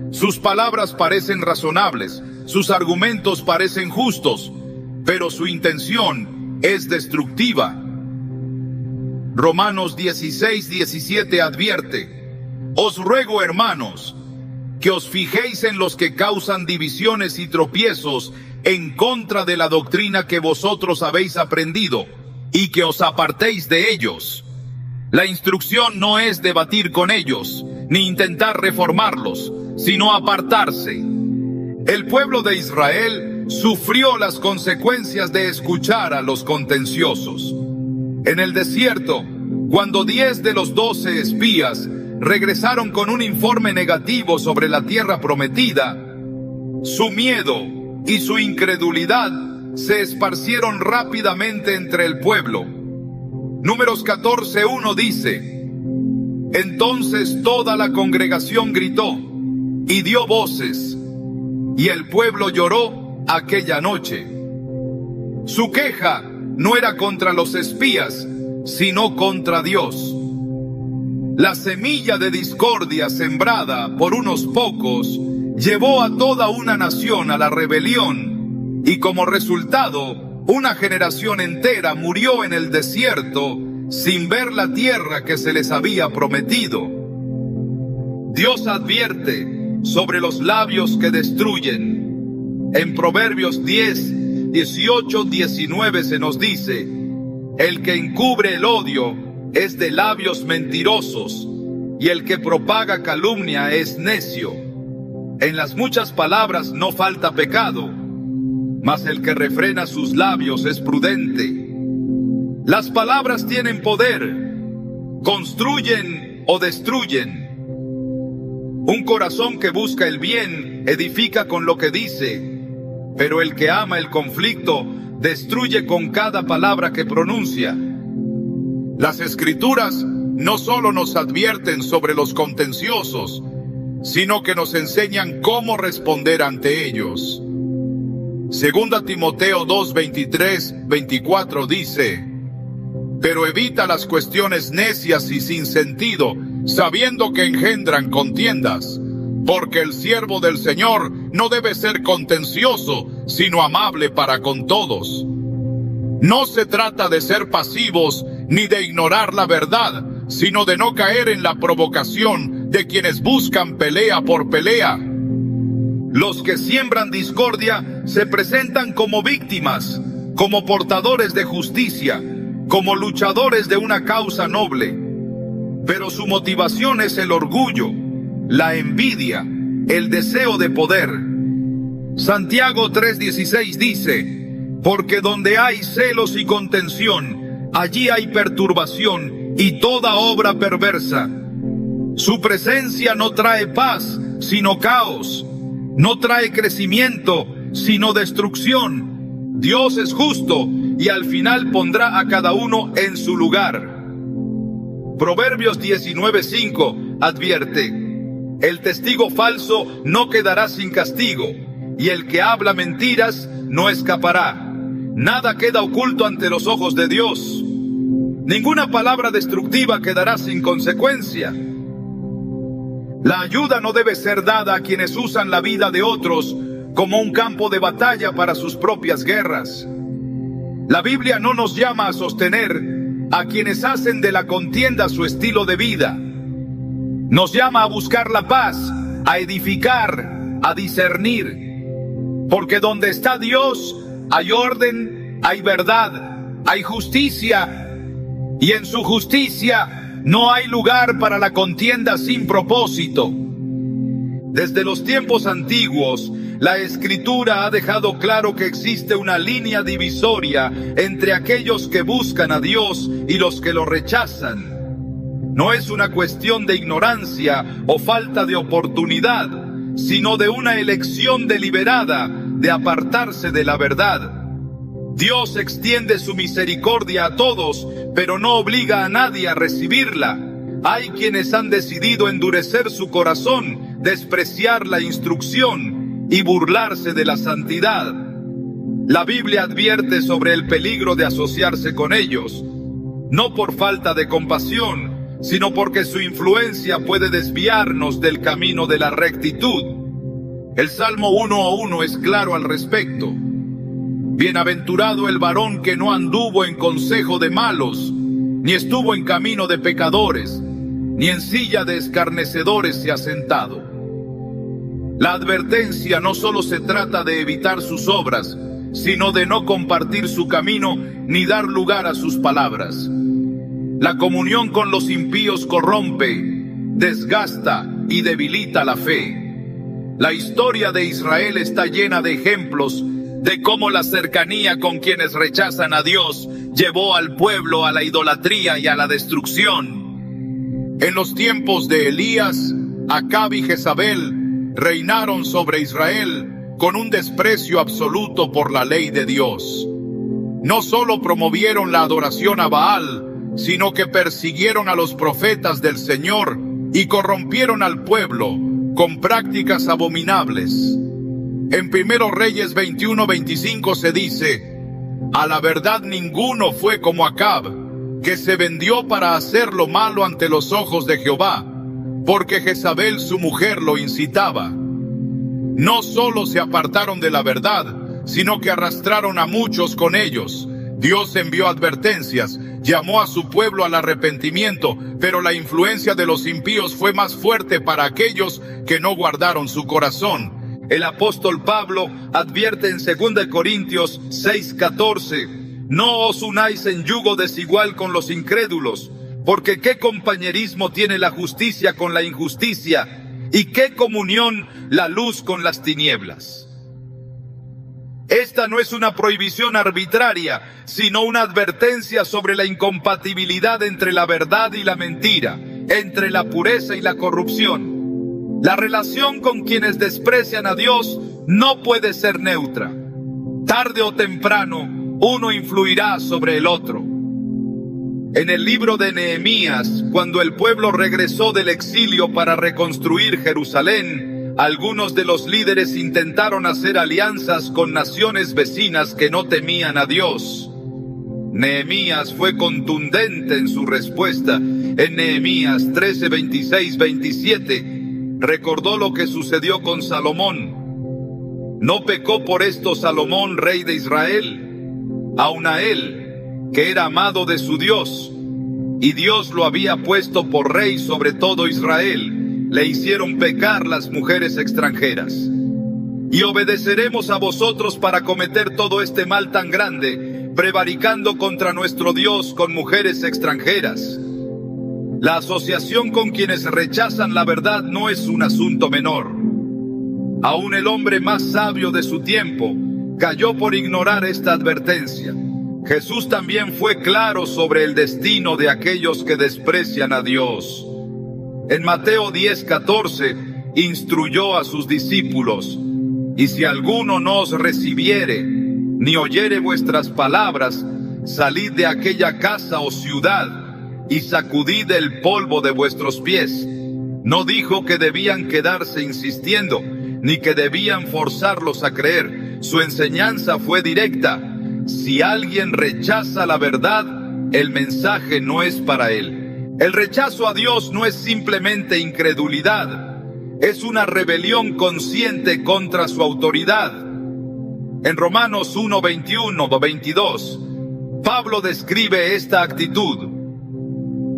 Sus palabras parecen razonables, sus argumentos parecen justos, pero su intención es destructiva. Romanos 16:17 advierte: os ruego, hermanos, que os fijéis en los que causan divisiones y tropiezos en contra de la doctrina que vosotros habéis aprendido, y que os apartéis de ellos. La instrucción no es debatir con ellos, ni intentar reformarlos, sino apartarse. El pueblo de Israel sufrió las consecuencias de escuchar a los contenciosos. En el desierto, cuando 10 de los 12 espías regresaron con un informe negativo sobre la tierra prometida, su miedo y su incredulidad se esparcieron rápidamente entre el pueblo. Números 14:1 dice: entonces toda la congregación gritó y dio voces, y el pueblo lloró aquella noche. Su queja no era contra los espías, sino contra Dios. La semilla de discordia sembrada por unos pocos llevó a toda una nación a la rebelión, y como resultado, una generación entera murió en el desierto sin ver la tierra que se les había prometido. Dios advierte sobre los labios que destruyen. En Proverbios 10, 18, 19 se nos dice: el que encubre el odio es de labios mentirosos, y el que propaga calumnia es necio. En las muchas palabras no falta pecado, mas el que refrena sus labios es prudente. Las palabras tienen poder, construyen o destruyen. Un corazón que busca el bien edifica con lo que dice, pero el que ama el conflicto destruye con cada palabra que pronuncia. Las Escrituras no solo nos advierten sobre los contenciosos, sino que nos enseñan cómo responder ante ellos. Segunda Timoteo 2, 23, 24 dice: pero evita las cuestiones necias y sin sentido, sabiendo que engendran contiendas, porque el siervo del Señor no debe ser contencioso, sino amable para con todos. No se trata de ser pasivos ni de ignorar la verdad, sino de no caer en la provocación de quienes buscan pelea por pelea. Los que siembran discordia se presentan como víctimas, como portadores de justicia, como luchadores de una causa noble. Pero su motivación es el orgullo, la envidia, el deseo de poder. Santiago 3:16 dice: porque donde hay celos y contención, allí hay perturbación y toda obra perversa. Su presencia no trae paz, sino caos. No trae crecimiento, sino destrucción. Dios es justo y al final pondrá a cada uno en su lugar. Proverbios 19:5 advierte: el testigo falso no quedará sin castigo, y el que habla mentiras no escapará. Nada queda oculto ante los ojos de Dios. Ninguna palabra destructiva quedará sin consecuencia. La ayuda no debe ser dada a quienes usan la vida de otros como un campo de batalla para sus propias guerras. La Biblia no nos llama a sostener a quienes hacen de la contienda su estilo de vida. Nos llama a buscar la paz, a edificar, a discernir. Porque donde está Dios, hay orden, hay verdad, hay justicia. Y en su justicia no hay lugar para la contienda sin propósito. Desde los tiempos antiguos, la Escritura ha dejado claro que existe una línea divisoria entre aquellos que buscan a Dios y los que lo rechazan. No es una cuestión de ignorancia o falta de oportunidad, sino de una elección deliberada de apartarse de la verdad. Dios extiende su misericordia a todos, pero no obliga a nadie a recibirla. Hay quienes han decidido endurecer su corazón, despreciar la instrucción y burlarse de la santidad. La Biblia advierte sobre el peligro de asociarse con ellos, no por falta de compasión, sino porque su influencia puede desviarnos del camino de la rectitud. El Salmo 1:1 es claro al respecto. Bienaventurado el varón que no anduvo en consejo de malos, ni estuvo en camino de pecadores, ni en silla de escarnecedores se ha sentado. La advertencia no solo se trata de evitar sus obras, sino de no compartir su camino ni dar lugar a sus palabras. La comunión con los impíos corrompe, desgasta y debilita la fe. La historia de Israel está llena de ejemplos de cómo la cercanía con quienes rechazan a Dios llevó al pueblo a la idolatría y a la destrucción. En los tiempos de Elías, Acab y Jezabel reinaron sobre Israel con un desprecio absoluto por la ley de Dios. No solo promovieron la adoración a Baal, sino que persiguieron a los profetas del Señor y corrompieron al pueblo con prácticas abominables. En 1 Reyes 21:25 se dice: a la verdad ninguno fue como Acab, que se vendió para hacer lo malo ante los ojos de Jehová, porque Jezabel su mujer lo incitaba. No solo se apartaron de la verdad, sino que arrastraron a muchos con ellos. Dios envió advertencias, llamó a su pueblo al arrepentimiento, pero la influencia de los impíos fue más fuerte para aquellos que no guardaron su corazón. El apóstol Pablo advierte en 2 Corintios 6:14: no os unáis en yugo desigual con los incrédulos, porque qué compañerismo tiene la justicia con la injusticia, y qué comunión la luz con las tinieblas. Esta no es una prohibición arbitraria, sino una advertencia sobre la incompatibilidad entre la verdad y la mentira, entre la pureza y la corrupción. La relación con quienes desprecian a Dios no puede ser neutra. Tarde o temprano, uno influirá sobre el otro. En el libro de Nehemías, cuando el pueblo regresó del exilio para reconstruir Jerusalén, algunos de los líderes intentaron hacer alianzas con naciones vecinas que no temían a Dios. Nehemías fue contundente en su respuesta. En Nehemías 13, 26, 27, recordó lo que sucedió con Salomón. ¿No pecó por esto Salomón, rey de Israel? Aun a él, que era amado de su Dios, y Dios lo había puesto por rey sobre todo Israel, le hicieron pecar las mujeres extranjeras. Y obedeceremos a vosotros para cometer todo este mal tan grande, prevaricando contra nuestro Dios con mujeres extranjeras. La asociación con quienes rechazan la verdad no es un asunto menor. Aún el hombre más sabio de su tiempo cayó por ignorar esta advertencia. Jesús también fue claro sobre el destino de aquellos que desprecian a Dios. En Mateo 10:14 instruyó a sus discípulos: y si alguno no os recibiere, ni oyere vuestras palabras, salid de aquella casa o ciudad, y sacudid el polvo de vuestros pies. No dijo que debían quedarse insistiendo, ni que debían forzarlos a creer. Su enseñanza fue directa. Si alguien rechaza la verdad, el mensaje no es para él. El rechazo a Dios no es simplemente incredulidad, es una rebelión consciente contra su autoridad. En Romanos 1, 21, 22, Pablo describe esta actitud.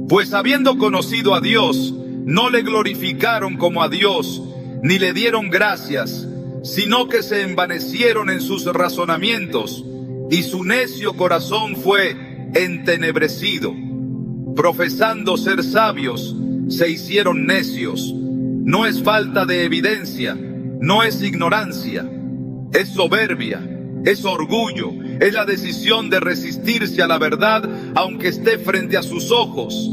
Pues habiendo conocido a Dios, no le glorificaron como a Dios, ni le dieron gracias, sino que se envanecieron en sus razonamientos, y su necio corazón fue entenebrecido. Profesando ser sabios, se hicieron necios. No es falta de evidencia, no es ignorancia, es soberbia, es orgullo, es la decisión de resistirse a la verdad aunque esté frente a sus ojos.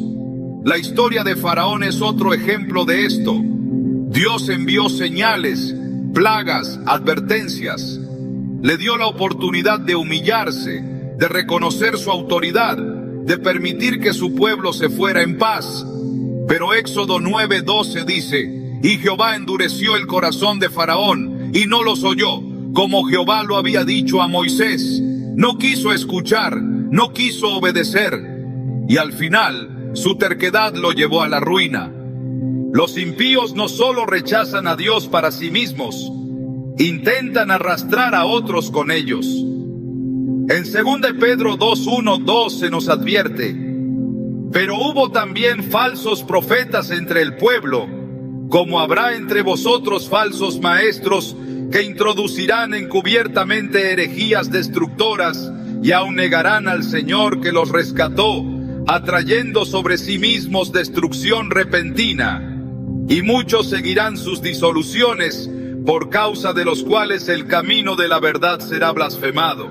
La historia de Faraón es otro ejemplo de esto. Dios envió señales, plagas, advertencias. Le dio la oportunidad de humillarse, de reconocer su autoridad, de permitir que su pueblo se fuera en paz. Pero Éxodo 9:12 dice: y Jehová endureció el corazón de Faraón, y no los oyó, como Jehová lo había dicho a Moisés. No quiso escuchar, no quiso obedecer, y al final su terquedad lo llevó a la ruina. Los impíos no solo rechazan a Dios para sí mismos, intentan arrastrar a otros con ellos. En 2 Pedro 2:1-2 se nos advierte: pero hubo también falsos profetas entre el pueblo, como habrá entre vosotros falsos maestros, que introducirán encubiertamente herejías destructoras, y aun negarán al Señor que los rescató, atrayendo sobre sí mismos destrucción repentina. Y muchos seguirán sus disoluciones, por causa de los cuales el camino de la verdad será blasfemado.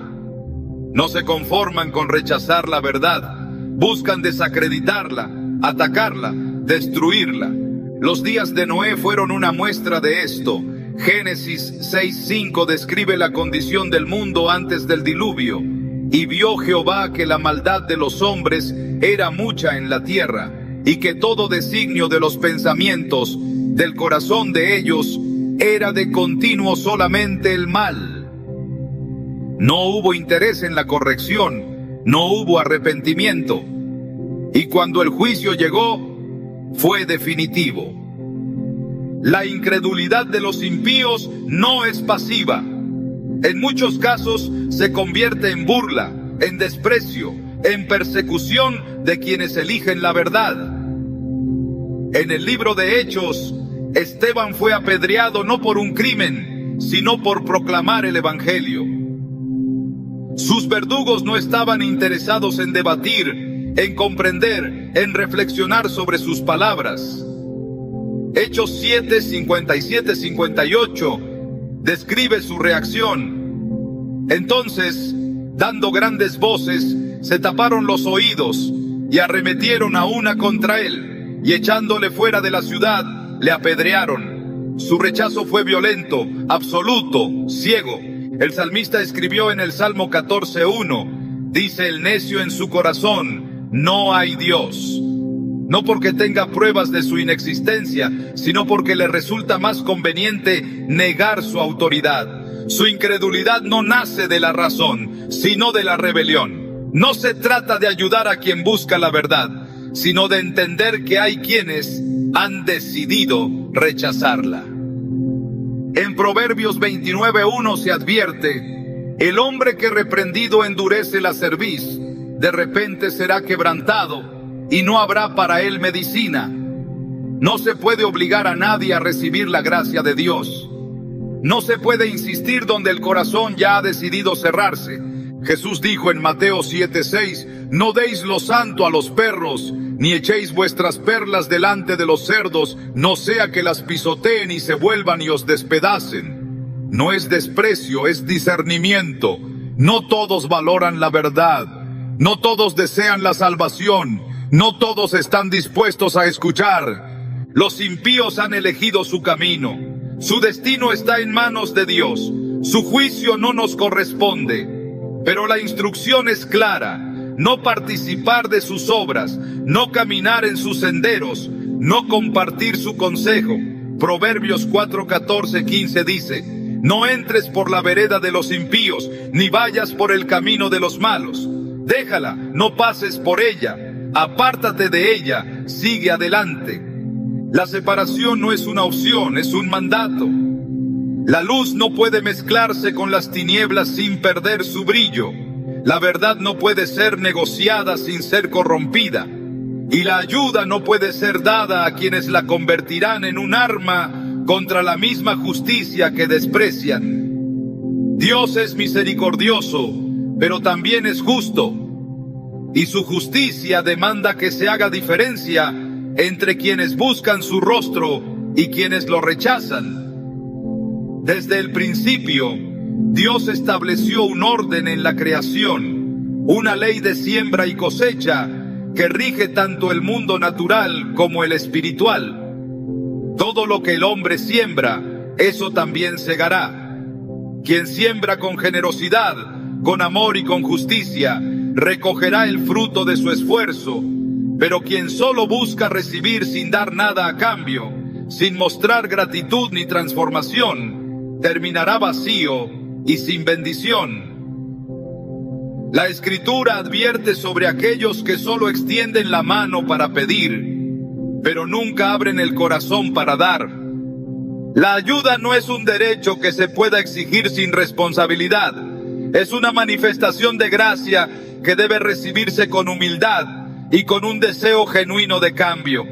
No se conforman con rechazar la verdad, buscan desacreditarla, atacarla, destruirla. Los días de Noé fueron una muestra de esto. Génesis 6:5 describe la condición del mundo antes del diluvio. Y vio Jehová que la maldad de los hombres era mucha en la tierra, y que todo designio de los pensamientos del corazón de ellos era de continuo solamente el mal. No hubo interés en la corrección, no hubo arrepentimiento, y cuando el juicio llegó, fue definitivo. La incredulidad de los impíos no es pasiva. En muchos casos se convierte en burla, en desprecio, en persecución de quienes eligen la verdad. En el libro de Hechos, Esteban fue apedreado no por un crimen, sino por proclamar el Evangelio. Sus verdugos no estaban interesados en debatir, en comprender, en reflexionar sobre sus palabras. Hechos 7, 57-58 describe su reacción. Entonces, dando grandes voces, se taparon los oídos y arremetieron a una contra él, y echándole fuera de la ciudad, le apedrearon. Su rechazo fue violento, absoluto, ciego. El salmista escribió en el Salmo 14:1, dice: el necio en su corazón, no hay Dios. No porque tenga pruebas de su inexistencia, sino porque le resulta más conveniente negar su autoridad. Su incredulidad no nace de la razón, sino de la rebelión. No se trata de ayudar a quien busca la verdad, sino de entender que hay quienes han decidido rechazarla. En Proverbios 29:1 se advierte: el hombre que reprendido endurece la cerviz, de repente será quebrantado, y no habrá para él medicina. No se puede obligar a nadie a recibir la gracia de Dios. No se puede insistir donde el corazón ya ha decidido cerrarse. Jesús dijo en Mateo 7:6, no deis lo santo a los perros, ni echéis vuestras perlas delante de los cerdos, no sea que las pisoteen y se vuelvan y os despedacen. No es desprecio, es discernimiento. No todos valoran la verdad. No todos desean la salvación. No todos están dispuestos a escuchar. Los impíos han elegido su camino. Su destino está en manos de Dios. Su juicio no nos corresponde. Pero la instrucción es clara: no participar de sus obras, no caminar en sus senderos, no compartir su consejo. Proverbios 4:14-15 dice: no entres por la vereda de los impíos, ni vayas por el camino de los malos. Déjala, no pases por ella. Apártate de ella, sigue adelante. La separación no es una opción, es un mandato. La luz no puede mezclarse con las tinieblas sin perder su brillo. La verdad no puede ser negociada sin ser corrompida. Y la ayuda no puede ser dada a quienes la convertirán en un arma contra la misma justicia que desprecian. Dios es misericordioso, pero también es justo. Y su justicia demanda que se haga diferencia entre quienes buscan su rostro y quienes lo rechazan. Desde el principio, Dios estableció un orden en la creación, una ley de siembra y cosecha que rige tanto el mundo natural como el espiritual. Todo lo que el hombre siembra, eso también segará. Quien siembra con generosidad, con amor y con justicia, recogerá el fruto de su esfuerzo, pero quien solo busca recibir sin dar nada a cambio, sin mostrar gratitud ni transformación, terminará vacío y sin bendición. La Escritura advierte sobre aquellos que solo extienden la mano para pedir, pero nunca abren el corazón para dar. La ayuda no es un derecho que se pueda exigir sin responsabilidad. Es una manifestación de gracia que debe recibirse con humildad y con un deseo genuino de cambio.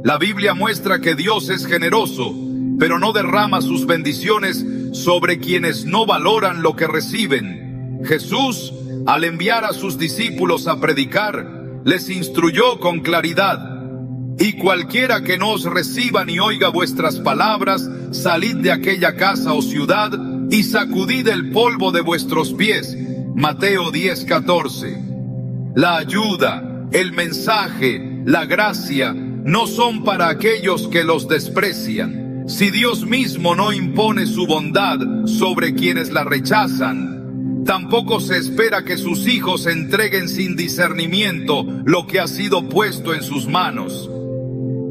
La Biblia muestra que Dios es generoso, pero no derrama sus bendiciones sobre quienes no valoran lo que reciben. Jesús, al enviar a sus discípulos a predicar, les instruyó con claridad: y cualquiera que no os reciba ni oiga vuestras palabras, salid de aquella casa o ciudad y sacudid el polvo de vuestros pies. Mateo 10:14. La ayuda, el mensaje, la gracia no son para aquellos que los desprecian. Si Dios mismo no impone su bondad sobre quienes la rechazan, tampoco se espera que sus hijos entreguen sin discernimiento lo que ha sido puesto en sus manos.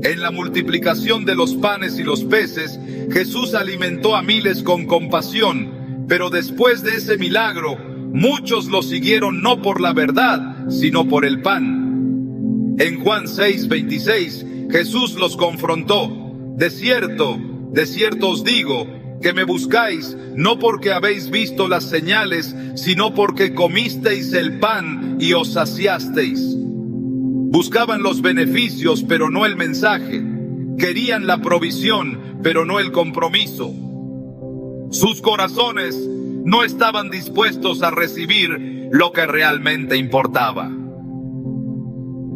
En la multiplicación de los panes y los peces, Jesús alimentó a miles con compasión, pero después de ese milagro, muchos lo siguieron no por la verdad, sino por el pan. En Juan 6:26, Jesús los confrontó: de cierto os digo, que me buscáis, no porque habéis visto las señales, sino porque comisteis el pan y os saciasteis. Buscaban los beneficios, pero no el mensaje. Querían la provisión, pero no el compromiso. Sus corazones no estaban dispuestos a recibir lo que realmente importaba.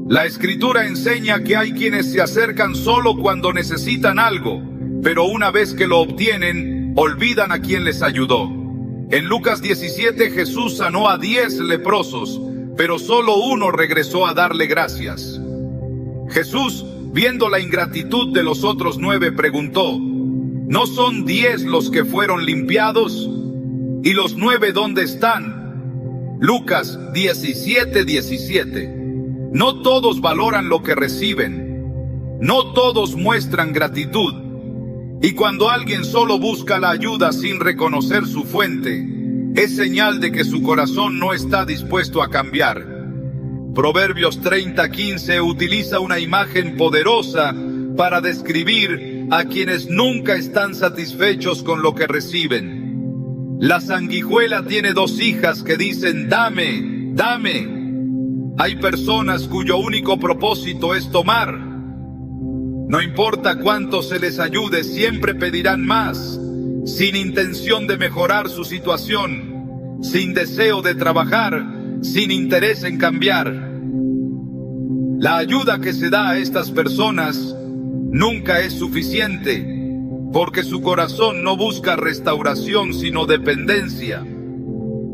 La Escritura enseña que hay quienes se acercan solo cuando necesitan algo, pero una vez que lo obtienen, olvidan a quien les ayudó. En Lucas 17, Jesús sanó a 10 leprosos, pero solo uno regresó a darle gracias. Jesús, viendo la ingratitud de los otros 9, preguntó: ¿No son 10 los que fueron limpiados? ¿Y los 9 dónde están? Lucas 17:17. No todos valoran lo que reciben. No todos muestran gratitud. Y cuando alguien solo busca la ayuda sin reconocer su fuente, es señal de que su corazón no está dispuesto a cambiar. Proverbios 30:15 utiliza una imagen poderosa para describir a quienes nunca están satisfechos con lo que reciben. La sanguijuela tiene 2 hijas que dicen: dame, dame. Hay personas cuyo único propósito es tomar. No importa cuánto se les ayude, siempre pedirán más, sin intención de mejorar su situación, sin deseo de trabajar, sin interés en cambiar. La ayuda que se da a estas personas nunca es suficiente, porque su corazón no busca restauración, sino dependencia.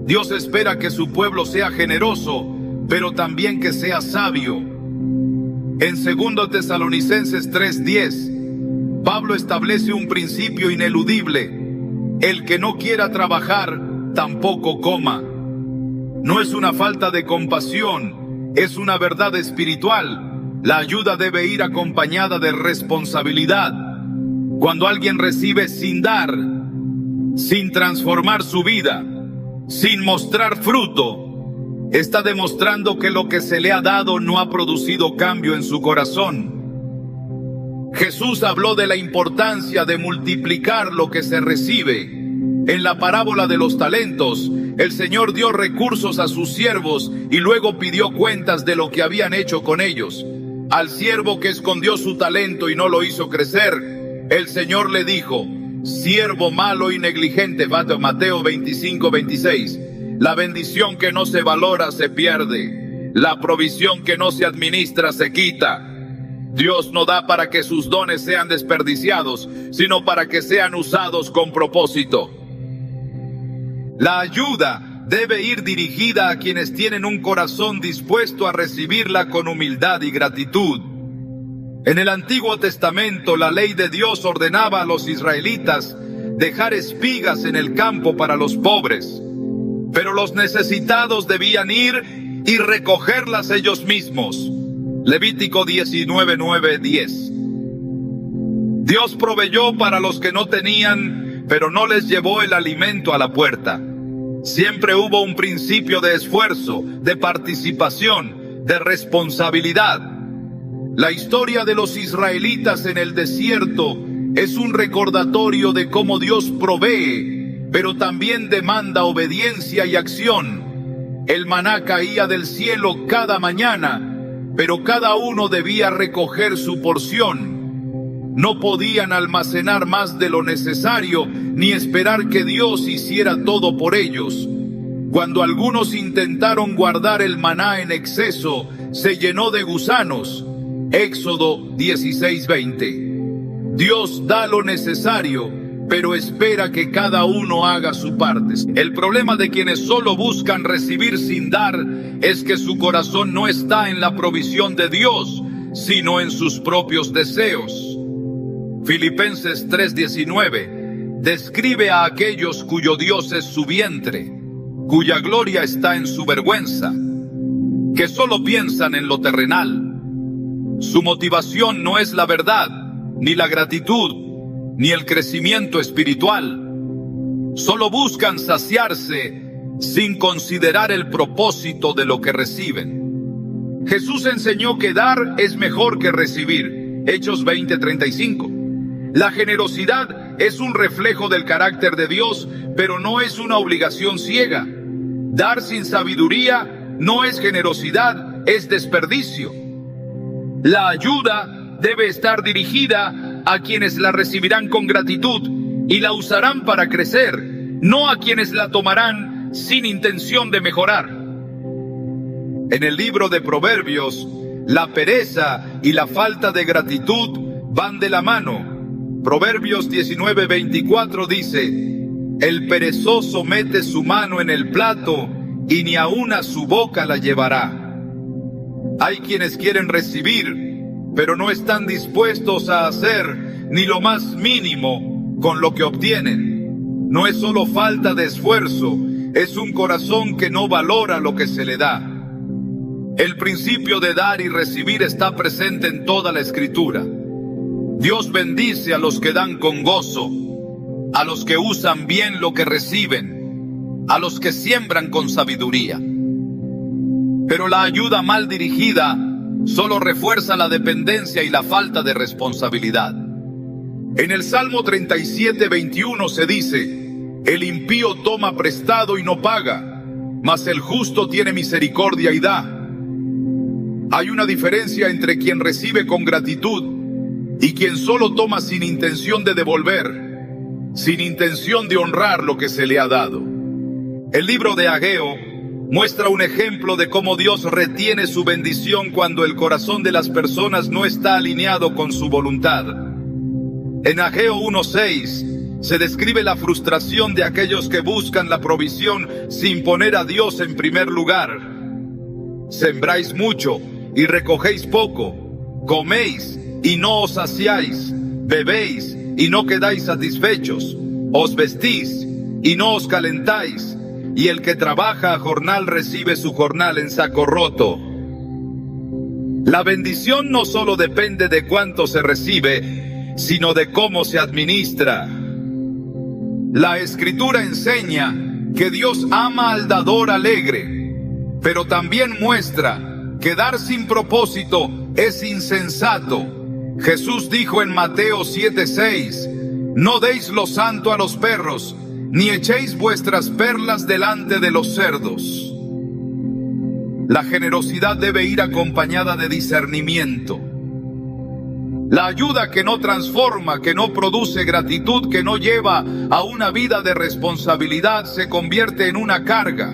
Dios espera que su pueblo sea generoso, pero también que sea sabio. En 2 Tesalonicenses 3:10, Pablo establece un principio ineludible: el que no quiera trabajar, tampoco coma. No es una falta de compasión, es una verdad espiritual. La ayuda debe ir acompañada de responsabilidad. Cuando alguien recibe sin dar, sin transformar su vida, sin mostrar fruto, está demostrando que lo que se le ha dado no ha producido cambio en su corazón. Jesús habló de la importancia de multiplicar lo que se recibe. En la parábola de los talentos, el Señor dio recursos a sus siervos y luego pidió cuentas de lo que habían hecho con ellos. Al siervo que escondió su talento y no lo hizo crecer, el Señor le dijo: siervo malo y negligente. Mateo 25:26. La bendición que no se valora se pierde. La provisión que no se administra se quita. Dios no da para que sus dones sean desperdiciados, sino para que sean usados con propósito. La ayuda debe ir dirigida a quienes tienen un corazón dispuesto a recibirla con humildad y gratitud. En el Antiguo Testamento, la ley de Dios ordenaba a los israelitas dejar espigas en el campo para los pobres, pero los necesitados debían ir y recogerlas ellos mismos. Levítico 19:9-10. Dios proveyó para los que no tenían, pero no les llevó el alimento a la puerta. Siempre hubo un principio de esfuerzo, de participación, de responsabilidad. La historia de los israelitas en el desierto es un recordatorio de cómo Dios provee, pero también demanda obediencia y acción. El maná caía del cielo cada mañana, pero cada uno debía recoger su porción. No podían almacenar más de lo necesario, ni esperar que Dios hiciera todo por ellos. Cuando algunos intentaron guardar el maná en exceso, se llenó de gusanos. Éxodo 16:20. Dios da lo necesario, pero espera que cada uno haga su parte. El problema de quienes solo buscan recibir sin dar es que su corazón no está en la provisión de Dios, sino en sus propios deseos. Filipenses 3:19 describe a aquellos cuyo Dios es su vientre, cuya gloria está en su vergüenza, que solo piensan en lo terrenal. Su motivación no es la verdad, ni la gratitud, ni el crecimiento espiritual. Solo buscan saciarse sin considerar el propósito de lo que reciben. Jesús enseñó que dar es mejor que recibir. Hechos 20:35. La generosidad es un reflejo del carácter de Dios, pero no es una obligación ciega. Dar sin sabiduría no es generosidad, es desperdicio. La ayuda debe estar dirigida a quienes la recibirán con gratitud y la usarán para crecer, no a quienes la tomarán sin intención de mejorar. En el libro de Proverbios, la pereza y la falta de gratitud van de la mano. Proverbios 19:24 dice: el perezoso mete su mano en el plato y ni aun a su boca la llevará. Hay quienes quieren recibir, pero no están dispuestos a hacer ni lo más mínimo con lo que obtienen. No es solo falta de esfuerzo, es un corazón que no valora lo que se le da. El principio de dar y recibir está presente en toda la Escritura. Dios bendice a los que dan con gozo, a los que usan bien lo que reciben, a los que siembran con sabiduría. Pero la ayuda mal dirigida solo refuerza la dependencia y la falta de responsabilidad. En el Salmo 37:21 se dice: el impío toma prestado y no paga, mas el justo tiene misericordia y da. Hay una diferencia entre quien recibe con gratitud y quien solo toma sin intención de devolver, sin intención de honrar lo que se le ha dado. El libro de Ageo muestra un ejemplo de cómo Dios retiene su bendición cuando el corazón de las personas no está alineado con su voluntad. En Ageo 1:6 se describe la frustración de aquellos que buscan la provisión sin poner a Dios en primer lugar. Sembráis mucho y recogéis poco, coméis y no os saciáis, bebéis y no quedáis satisfechos, os vestís y no os calentáis, y el que trabaja a jornal recibe su jornal en saco roto. La bendición no solo depende de cuánto se recibe, sino de cómo se administra. La Escritura enseña que Dios ama al dador alegre, pero también muestra que dar sin propósito es insensato. Jesús dijo en Mateo 7:6: no deis lo santo a los perros, ni echéis vuestras perlas delante de los cerdos. La generosidad debe ir acompañada de discernimiento. La ayuda que no transforma, que no produce gratitud, que no lleva a una vida de responsabilidad, se convierte en una carga.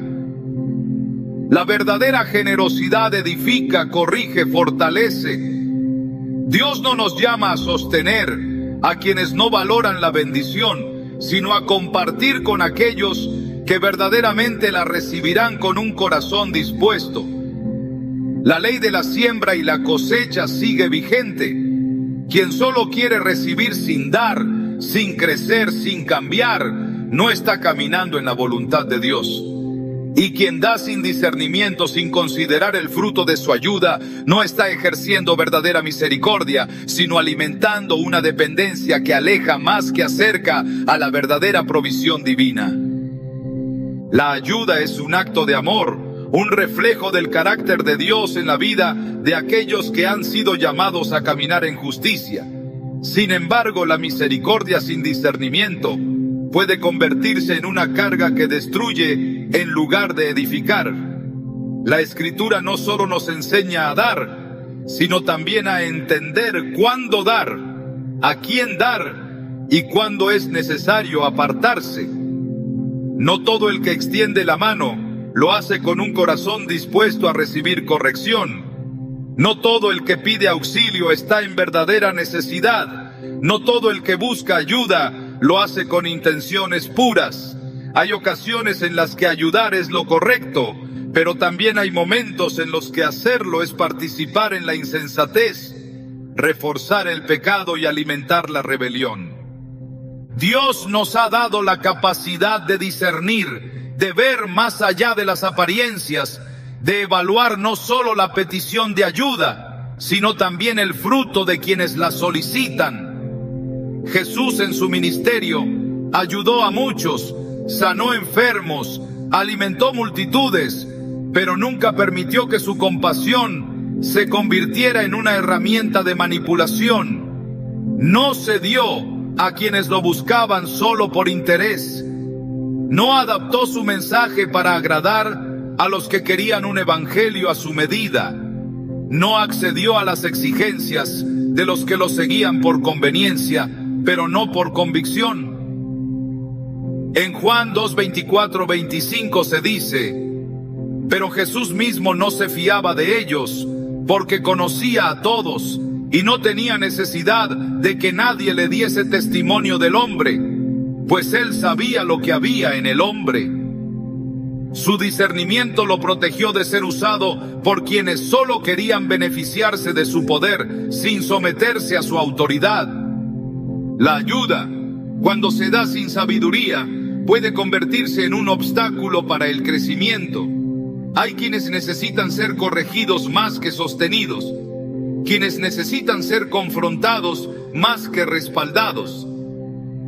La verdadera generosidad edifica, corrige, fortalece. Dios no nos llama a sostener a quienes no valoran la bendición, sino a compartir con aquellos que verdaderamente la recibirán con un corazón dispuesto. La ley de la siembra y la cosecha sigue vigente. Quien solo quiere recibir sin dar, sin crecer, sin cambiar, no está caminando en la voluntad de Dios. Y quien da sin discernimiento, sin considerar el fruto de su ayuda, no está ejerciendo verdadera misericordia, sino alimentando una dependencia que aleja más que acerca a la verdadera provisión divina. La ayuda es un acto de amor, un reflejo del carácter de Dios en la vida de aquellos que han sido llamados a caminar en justicia. Sin embargo, la misericordia sin discernimiento puede convertirse en una carga que destruye en lugar de edificar. La Escritura no solo nos enseña a dar, sino también a entender cuándo dar, a quién dar y cuándo es necesario apartarse. No todo el que extiende la mano lo hace con un corazón dispuesto a recibir corrección. No todo el que pide auxilio está en verdadera necesidad. No todo el que busca ayuda lo hace con intenciones puras. Hay ocasiones en las que ayudar es lo correcto, pero también hay momentos en los que hacerlo es participar en la insensatez, reforzar el pecado y alimentar la rebelión. Dios nos ha dado la capacidad de discernir, de ver más allá de las apariencias, de evaluar no solo la petición de ayuda, sino también el fruto de quienes la solicitan. Jesús en su ministerio ayudó a muchos, sanó enfermos, alimentó multitudes, pero nunca permitió que su compasión se convirtiera en una herramienta de manipulación. No cedió a quienes lo buscaban solo por interés. No adaptó su mensaje para agradar a los que querían un evangelio a su medida. No accedió a las exigencias de los que lo seguían por conveniencia, pero no por convicción. En Juan 2:24-25 se dice: pero Jesús mismo no se fiaba de ellos, porque conocía a todos y no tenía necesidad de que nadie le diese testimonio del hombre, pues él sabía lo que había en el hombre. Su discernimiento lo protegió de ser usado por quienes solo querían beneficiarse de su poder sin someterse a su autoridad. La ayuda cuando se da sin sabiduría, puede convertirse en un obstáculo para el crecimiento. Hay quienes necesitan ser corregidos más que sostenidos, quienes necesitan ser confrontados más que respaldados.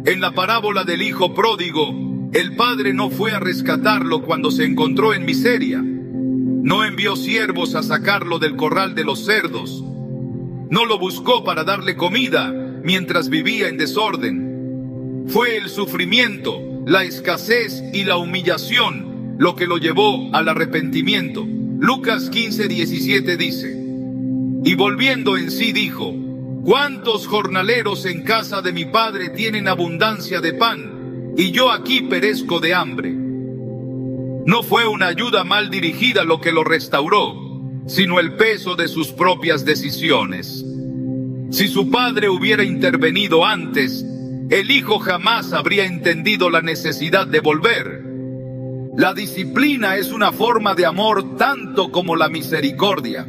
En la parábola del hijo pródigo, el padre no fue a rescatarlo cuando se encontró en miseria. No envió siervos a sacarlo del corral de los cerdos. No lo buscó para darle comida mientras vivía en desorden. Fue el sufrimiento, la escasez y la humillación lo que lo llevó al arrepentimiento. Lucas 15:17 dice: y volviendo en sí dijo: ¿cuántos jornaleros en casa de mi padre tienen abundancia de pan, y yo aquí perezco de hambre? No fue una ayuda mal dirigida lo que lo restauró, sino el peso de sus propias decisiones. Si su padre hubiera intervenido antes, el hijo jamás habría entendido la necesidad de volver. La disciplina es una forma de amor tanto como la misericordia.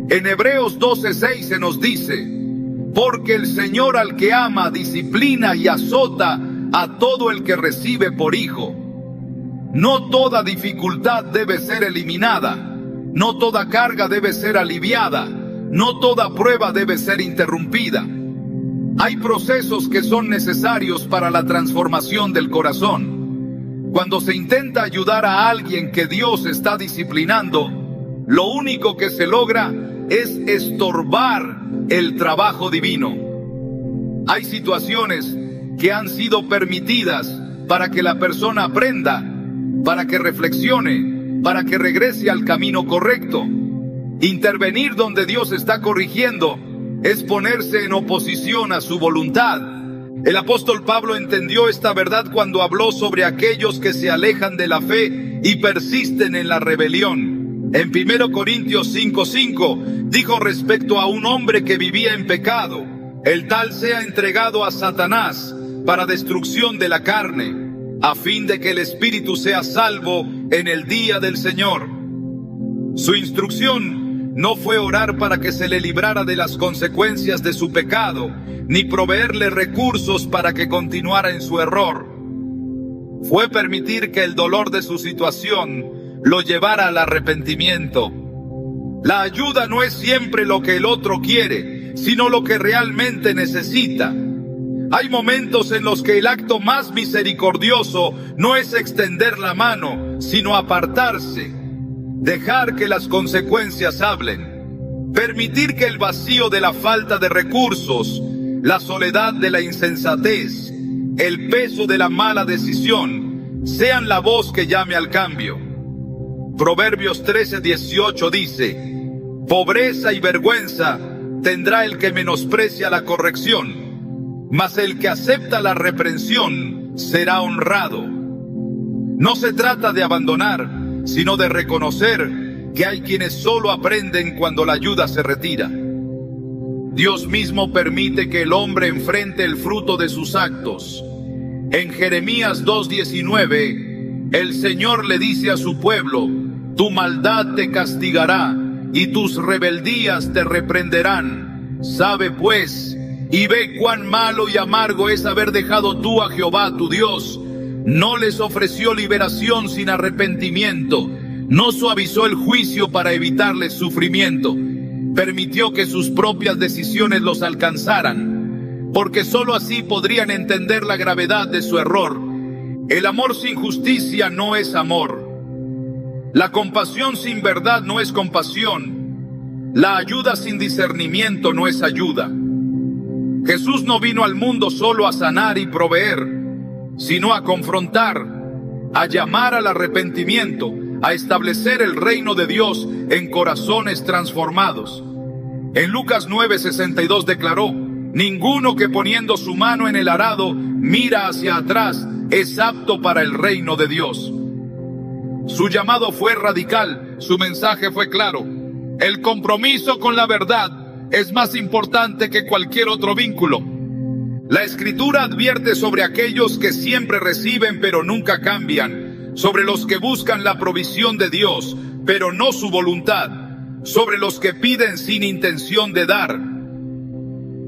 En Hebreos 12:6 se nos dice: porque el Señor al que ama disciplina y azota a todo el que recibe por hijo. No toda dificultad debe ser eliminada, no toda carga debe ser aliviada, no toda prueba debe ser interrumpida. Hay procesos que son necesarios para la transformación del corazón. Cuando se intenta ayudar a alguien que Dios está disciplinando, lo único que se logra es estorbar el trabajo divino. Hay situaciones que han sido permitidas para que la persona aprenda, para que reflexione, para que regrese al camino correcto. Intervenir donde Dios está corrigiendo es ponerse en oposición a su voluntad. El apóstol Pablo entendió esta verdad cuando habló sobre aquellos que se alejan de la fe y persisten en la rebelión. En 1 Corintios 5:5 dijo respecto a un hombre que vivía en pecado: el tal sea entregado a Satanás para destrucción de la carne, a fin de que el espíritu sea salvo en el día del Señor. Su instrucción no fue orar para que se le librara de las consecuencias de su pecado, ni proveerle recursos para que continuara en su error. Fue permitir que el dolor de su situación lo llevara al arrepentimiento. La ayuda no es siempre lo que el otro quiere, sino lo que realmente necesita. Hay momentos en los que el acto más misericordioso no es extender la mano, sino apartarse, dejar que las consecuencias hablen, permitir que el vacío de la falta de recursos, la soledad de la insensatez, el peso de la mala decisión, sean la voz que llame al cambio. Proverbios 13:18 dice: pobreza y vergüenza tendrá el que menosprecia la corrección, mas el que acepta la reprensión será honrado. No se trata de abandonar, sino de reconocer que hay quienes solo aprenden cuando la ayuda se retira. Dios mismo permite que el hombre enfrente el fruto de sus actos. En Jeremías 2:19, el Señor le dice a su pueblo: tu maldad te castigará y tus rebeldías te reprenderán. Sabe pues y ve cuán malo y amargo es haber dejado tú a Jehová tu Dios. No les ofreció liberación sin arrepentimiento, no suavizó el juicio para evitarles sufrimiento, permitió que sus propias decisiones los alcanzaran, porque sólo así podrían entender la gravedad de su error. El amor sin justicia no es amor. La compasión sin verdad no es compasión. La ayuda sin discernimiento no es ayuda. Jesús no vino al mundo solo a sanar y proveer, sino a confrontar, a llamar al arrepentimiento, a establecer el reino de Dios en corazones transformados. En Lucas 9:62 declaró: ninguno que poniendo su mano en el arado mira hacia atrás es apto para el reino de Dios. Su llamado fue radical, su mensaje fue claro. El compromiso con la verdad es más importante que cualquier otro vínculo. La Escritura advierte sobre aquellos que siempre reciben pero nunca cambian, sobre los que buscan la provisión de Dios pero no su voluntad, sobre los que piden sin intención de dar.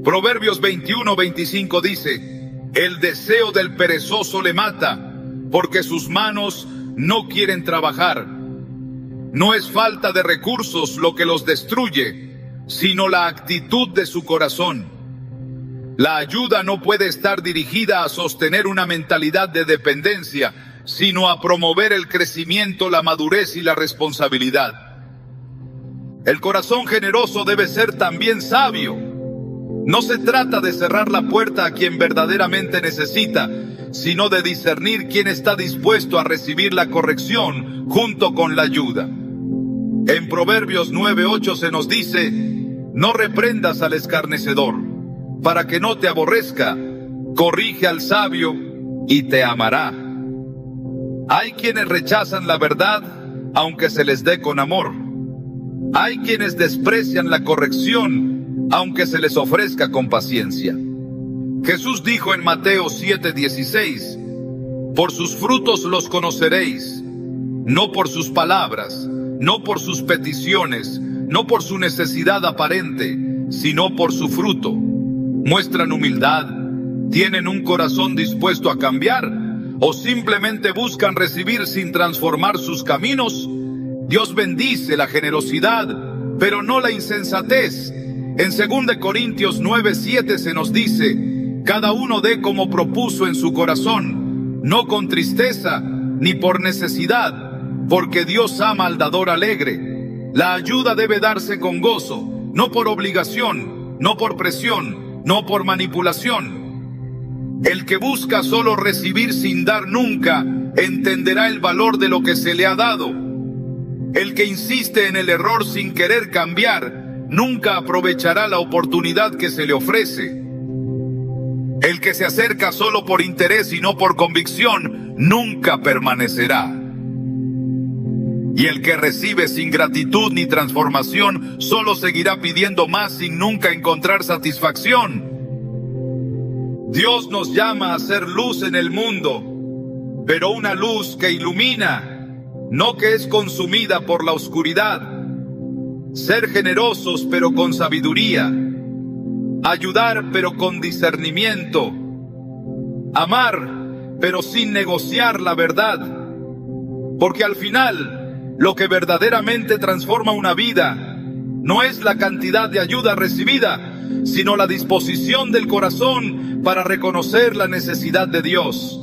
Proverbios 21:25 dice: El deseo del perezoso le mata, porque sus manos no quieren trabajar. No es falta de recursos lo que los destruye, sino la actitud de su corazón. La ayuda no puede estar dirigida a sostener una mentalidad de dependencia, sino a promover el crecimiento, la madurez y la responsabilidad. El corazón generoso debe ser también sabio. No se trata de cerrar la puerta a quien verdaderamente necesita, sino de discernir quién está dispuesto a recibir la corrección junto con la ayuda. En Proverbios 9:8 se nos dice: no reprendas al escarnecedor, para que no te aborrezca, corrige al sabio y te amará. Hay quienes rechazan la verdad, aunque se les dé con amor. Hay quienes desprecian la corrección, aunque se les ofrezca con paciencia. Jesús dijo en Mateo 7:16: por sus frutos los conoceréis, no por sus palabras, no por sus peticiones, no por su necesidad aparente, sino por su fruto. ¿Muestran humildad? ¿Tienen un corazón dispuesto a cambiar? ¿O simplemente buscan recibir sin transformar sus caminos? Dios bendice la generosidad, pero no la insensatez. En 2 Corintios 9:7 se nos dice: cada uno dé como propuso en su corazón, no con tristeza ni por necesidad, porque Dios ama al dador alegre. La ayuda debe darse con gozo, no por obligación, no por presión, no por manipulación. El que busca solo recibir sin dar nunca, entenderá el valor de lo que se le ha dado. El que insiste en el error sin querer cambiar, nunca aprovechará la oportunidad que se le ofrece. El que se acerca solo por interés y no por convicción, nunca permanecerá. Y el que recibe sin gratitud ni transformación, solo seguirá pidiendo más sin nunca encontrar satisfacción. Dios nos llama a ser luz en el mundo, pero una luz que ilumina, no que es consumida por la oscuridad. Ser generosos pero con sabiduría, ayudar pero con discernimiento, amar pero sin negociar la verdad, porque al final lo que verdaderamente transforma una vida no es la cantidad de ayuda recibida, sino la disposición del corazón para reconocer la necesidad de Dios.